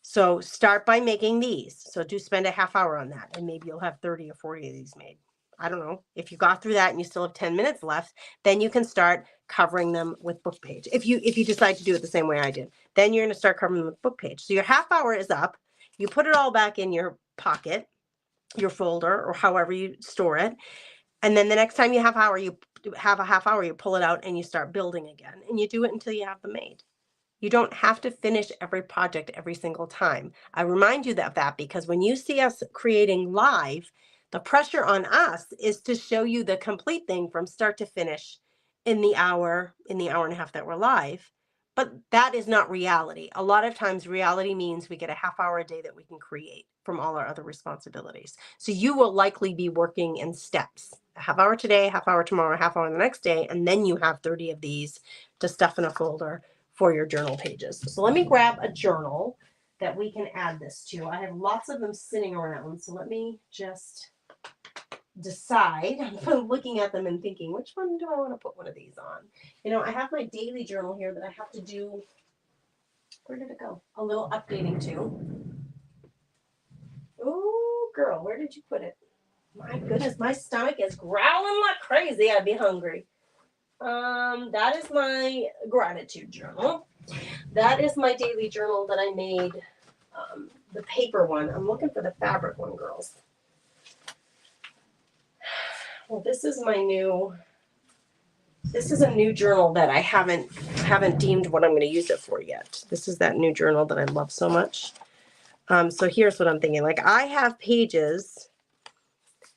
So start by making these. So do spend a half hour on that, and maybe you'll have 30 or 40 of these made. I don't know. If you got through that and you still have 10 minutes left, then you can start covering them with book page. If you decide to do it the same way I did, then you're going to start covering them with book page. So your half hour is up. You put it all back in your pocket, your folder, or however you store it. And then the next time you have a half hour, you pull it out and you start building again, and you do it until you have them made. You don't have to finish every project every single time. I remind you of that because when you see us creating live, the pressure on us is to show you the complete thing from start to finish in the hour and a half that we're live. But that is not reality. A lot of times reality means we get a half hour a day that we can create from all our other responsibilities. So you will likely be working in steps. A half hour today, half hour tomorrow, half hour the next day, and then you have 30 of these to stuff in a folder for your journal pages. So let me grab a journal that we can add this to. I have lots of them sitting around, so let me just decide. I'm looking at them and thinking, which one do I want to put one of these on? You know, I have my daily journal here that I have to do. Where did it go? A little updating to. Oh, girl, where did you put it? My goodness, my stomach is growling like crazy. I'd be hungry. That is my gratitude journal. That is my daily journal that I made, the paper one. I'm looking for the fabric one, girls. Well, this is a new journal that I haven't deemed what I'm going to use it for yet. This is that new journal that I love so much. So here's what I'm thinking. Like, I have pages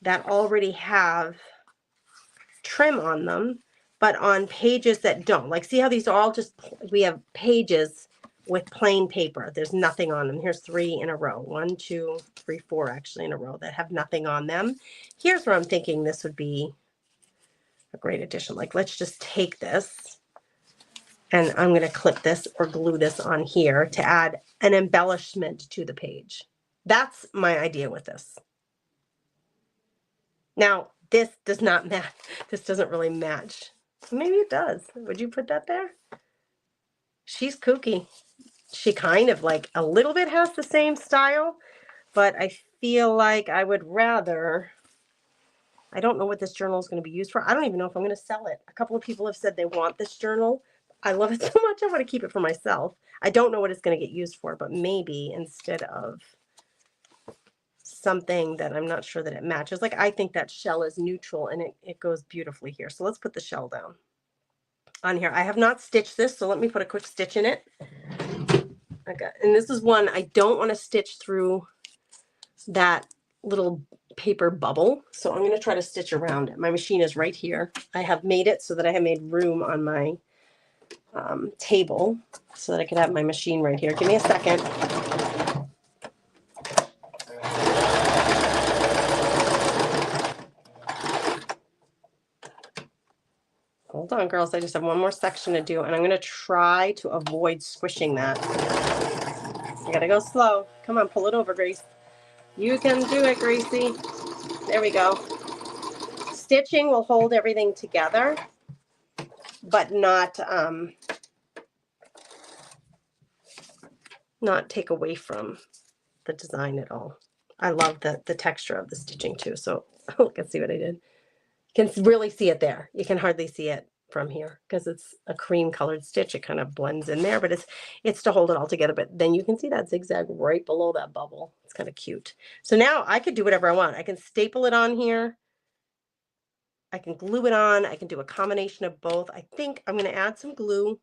that already have trim on them, but on pages that don't. Like, see how these are all just, we have pages with plain paper. There's nothing on them. Here's 3 in a row. 1, 2, 3, 4 actually in a row that have nothing on them. Here's where I'm thinking this would be a great addition. Like, let's just take this and I'm going to clip this or glue this on here to add an embellishment to the page. That's my idea with this. Now, this does not match. This doesn't really match. Maybe it does. Would you put that there? She's kooky. She kind of like a little bit has the same style, but I feel like I would rather, I don't know what this journal is going to be used for. I don't even know if I'm going to sell it. A couple of people have said they want this journal. I love it so much. I want to keep it for myself. I don't know what it's going to get used for, but maybe instead of something that I'm not sure that it matches. Like, I think that shell is neutral and it goes beautifully here. So let's put the shell down on here. I have not stitched this, so let me put a quick stitch in it. Okay, and this is one I don't want to stitch through that little paper bubble, so I'm going to try to stitch around it. My machine is right here. I have made it so that I have made room on my table so that I could have my machine right here. Give me a second. Hold on, girls. I just have one more section to do, and I'm going to try to avoid squishing that. You got to go slow. Come on, pull it over, Grace. You can do it, Gracie. There we go. Stitching will hold everything together, but not take away from the design at all. I love the texture of the stitching too. So look and see what I did. You can really see it there. You can hardly see it from here because it's a cream colored stitch. It kind of blends in there, but it's to hold it all together. But then you can see that zigzag right below that bubble. It's kind of cute. So now I could do whatever I want. I can staple it on here. I can glue it on. I can do a combination of both. I think I'm going to add some glue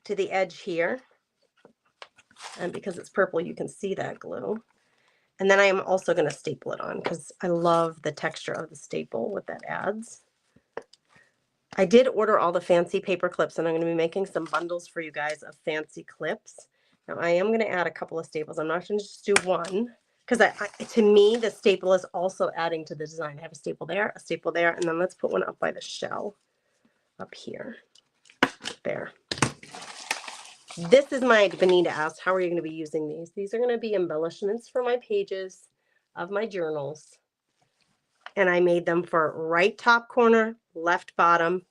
to the edge here. And because it's purple, you can see that glue. And then I am also going to staple it on because I love the texture of the staple, what that adds. I did order all the fancy paper clips, and I'm going to be making some bundles for you guys of fancy clips. Now, I am going to add a couple of staples. I'm not going to just do one because to me, the staple is also adding to the design. I have a staple there, and then let's put one up by the shell up here. There. This is my, Benita asked, how are you going to be using these? These are going to be embellishments for my pages of my journals. And I made them for right top corner, left bottom.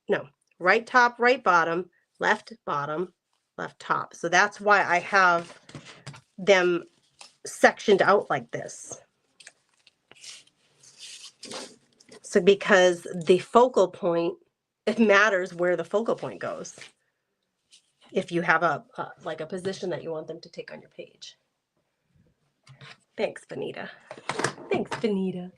No, right top, right bottom, left top. So that's why I have them sectioned out like this. So because the focal point, it matters where the focal point goes. If you have like a position that you want them to take on your page. Thanks, Benita. Thanks, Benita.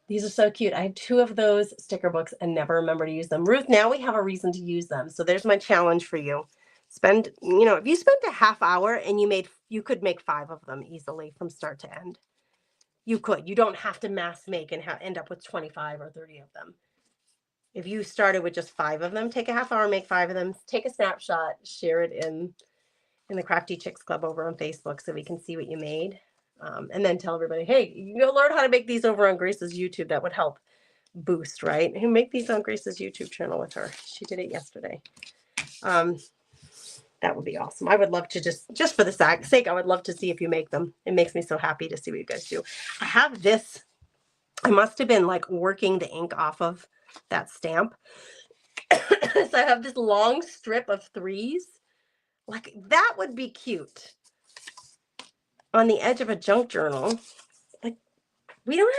These are so cute. I have 2 of those sticker books and never remember to use them. Ruth, now we have a reason to use them. So there's my challenge for you. Spend, if you spent a half hour and you could make 5 of them easily from start to end. You could. You don't have to mass make and end up with 25 or 30 of them. If you started with just 5 of them, take a half hour, make 5 of them, take a snapshot, share it in the Crafty Chicks Club over on Facebook so we can see what you made. And then tell everybody, hey, you go learn how to make these over on Grace's YouTube. That would help boost, right? And make these on Grace's YouTube channel with her. She did it yesterday. That would be awesome. I would love to just for the sake, I would love to see if you make them. It makes me so happy to see what you guys do. I have this. I must have been like working the ink off of that stamp. So I have this long strip of 3s. Like that would be cute on the edge of a junk journal. Like we don't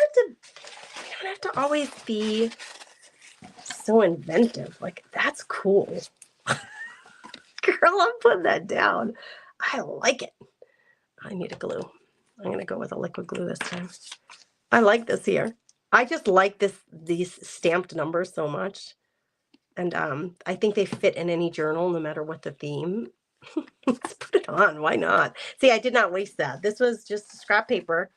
have to always be so inventive. Like that's cool. Girl, I'm putting that down. I like it. I need a glue. I'm going to go with a liquid glue this time. I like this here. I just like these stamped numbers so much. And I think they fit in any journal, no matter what the theme. Let's put it on. Why not? See, I did not waste that. This was just scrap paper.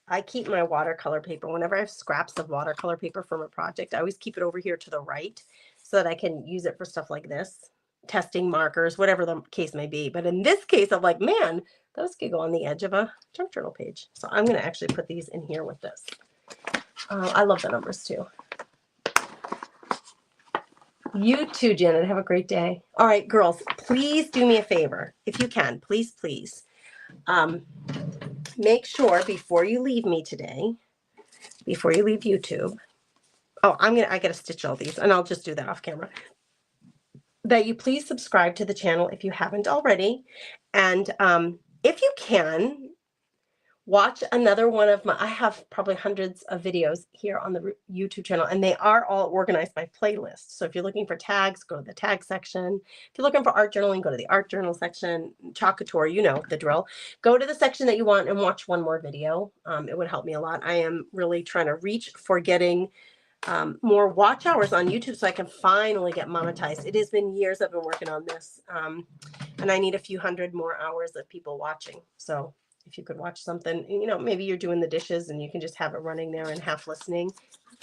I keep my watercolor paper. Whenever I have scraps of watercolor paper from a project, I always keep it over here to the right so that I can use it for stuff like this. Testing markers, whatever the case may be. But in this case, I'm like, man, those could go on the edge of a junk journal page. So I'm going to actually put these in here with this. I love the numbers too. You too, Janet. Have a great day. All right, girls, please do me a favor. If you can, please. Make sure before you leave me today, before you leave YouTube, I gotta stitch all these and I'll just do that off camera, that you please subscribe to the channel if you haven't already. And if you can, watch another one of I have probably hundreds of videos here on the YouTube channel, and they are all organized by playlist. So if you're looking for tags, go to the tag section. If you're looking for art journaling, go to the art journal section. Chalk Couture, you know the drill. Go to the section that you want and watch one more video. It would help me a lot. I am really trying to reach for getting more watch hours on YouTube so I can finally get monetized. It has been years I've been working on this, and I need a few hundred more hours of people watching. So if you could watch something, maybe you're doing the dishes and you can just have it running there and half listening.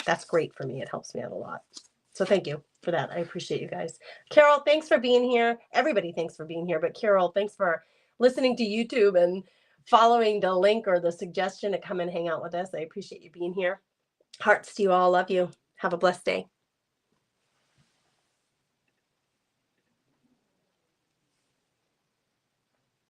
That's great for me. It helps me out a lot. So thank you for that. I appreciate you guys. Carol, thanks for being here. Everybody, thanks for being here. But Carol, thanks for listening to YouTube and following the link or the suggestion to come and hang out with us. I appreciate you being here. Hearts to you all. Love you. Have a blessed day.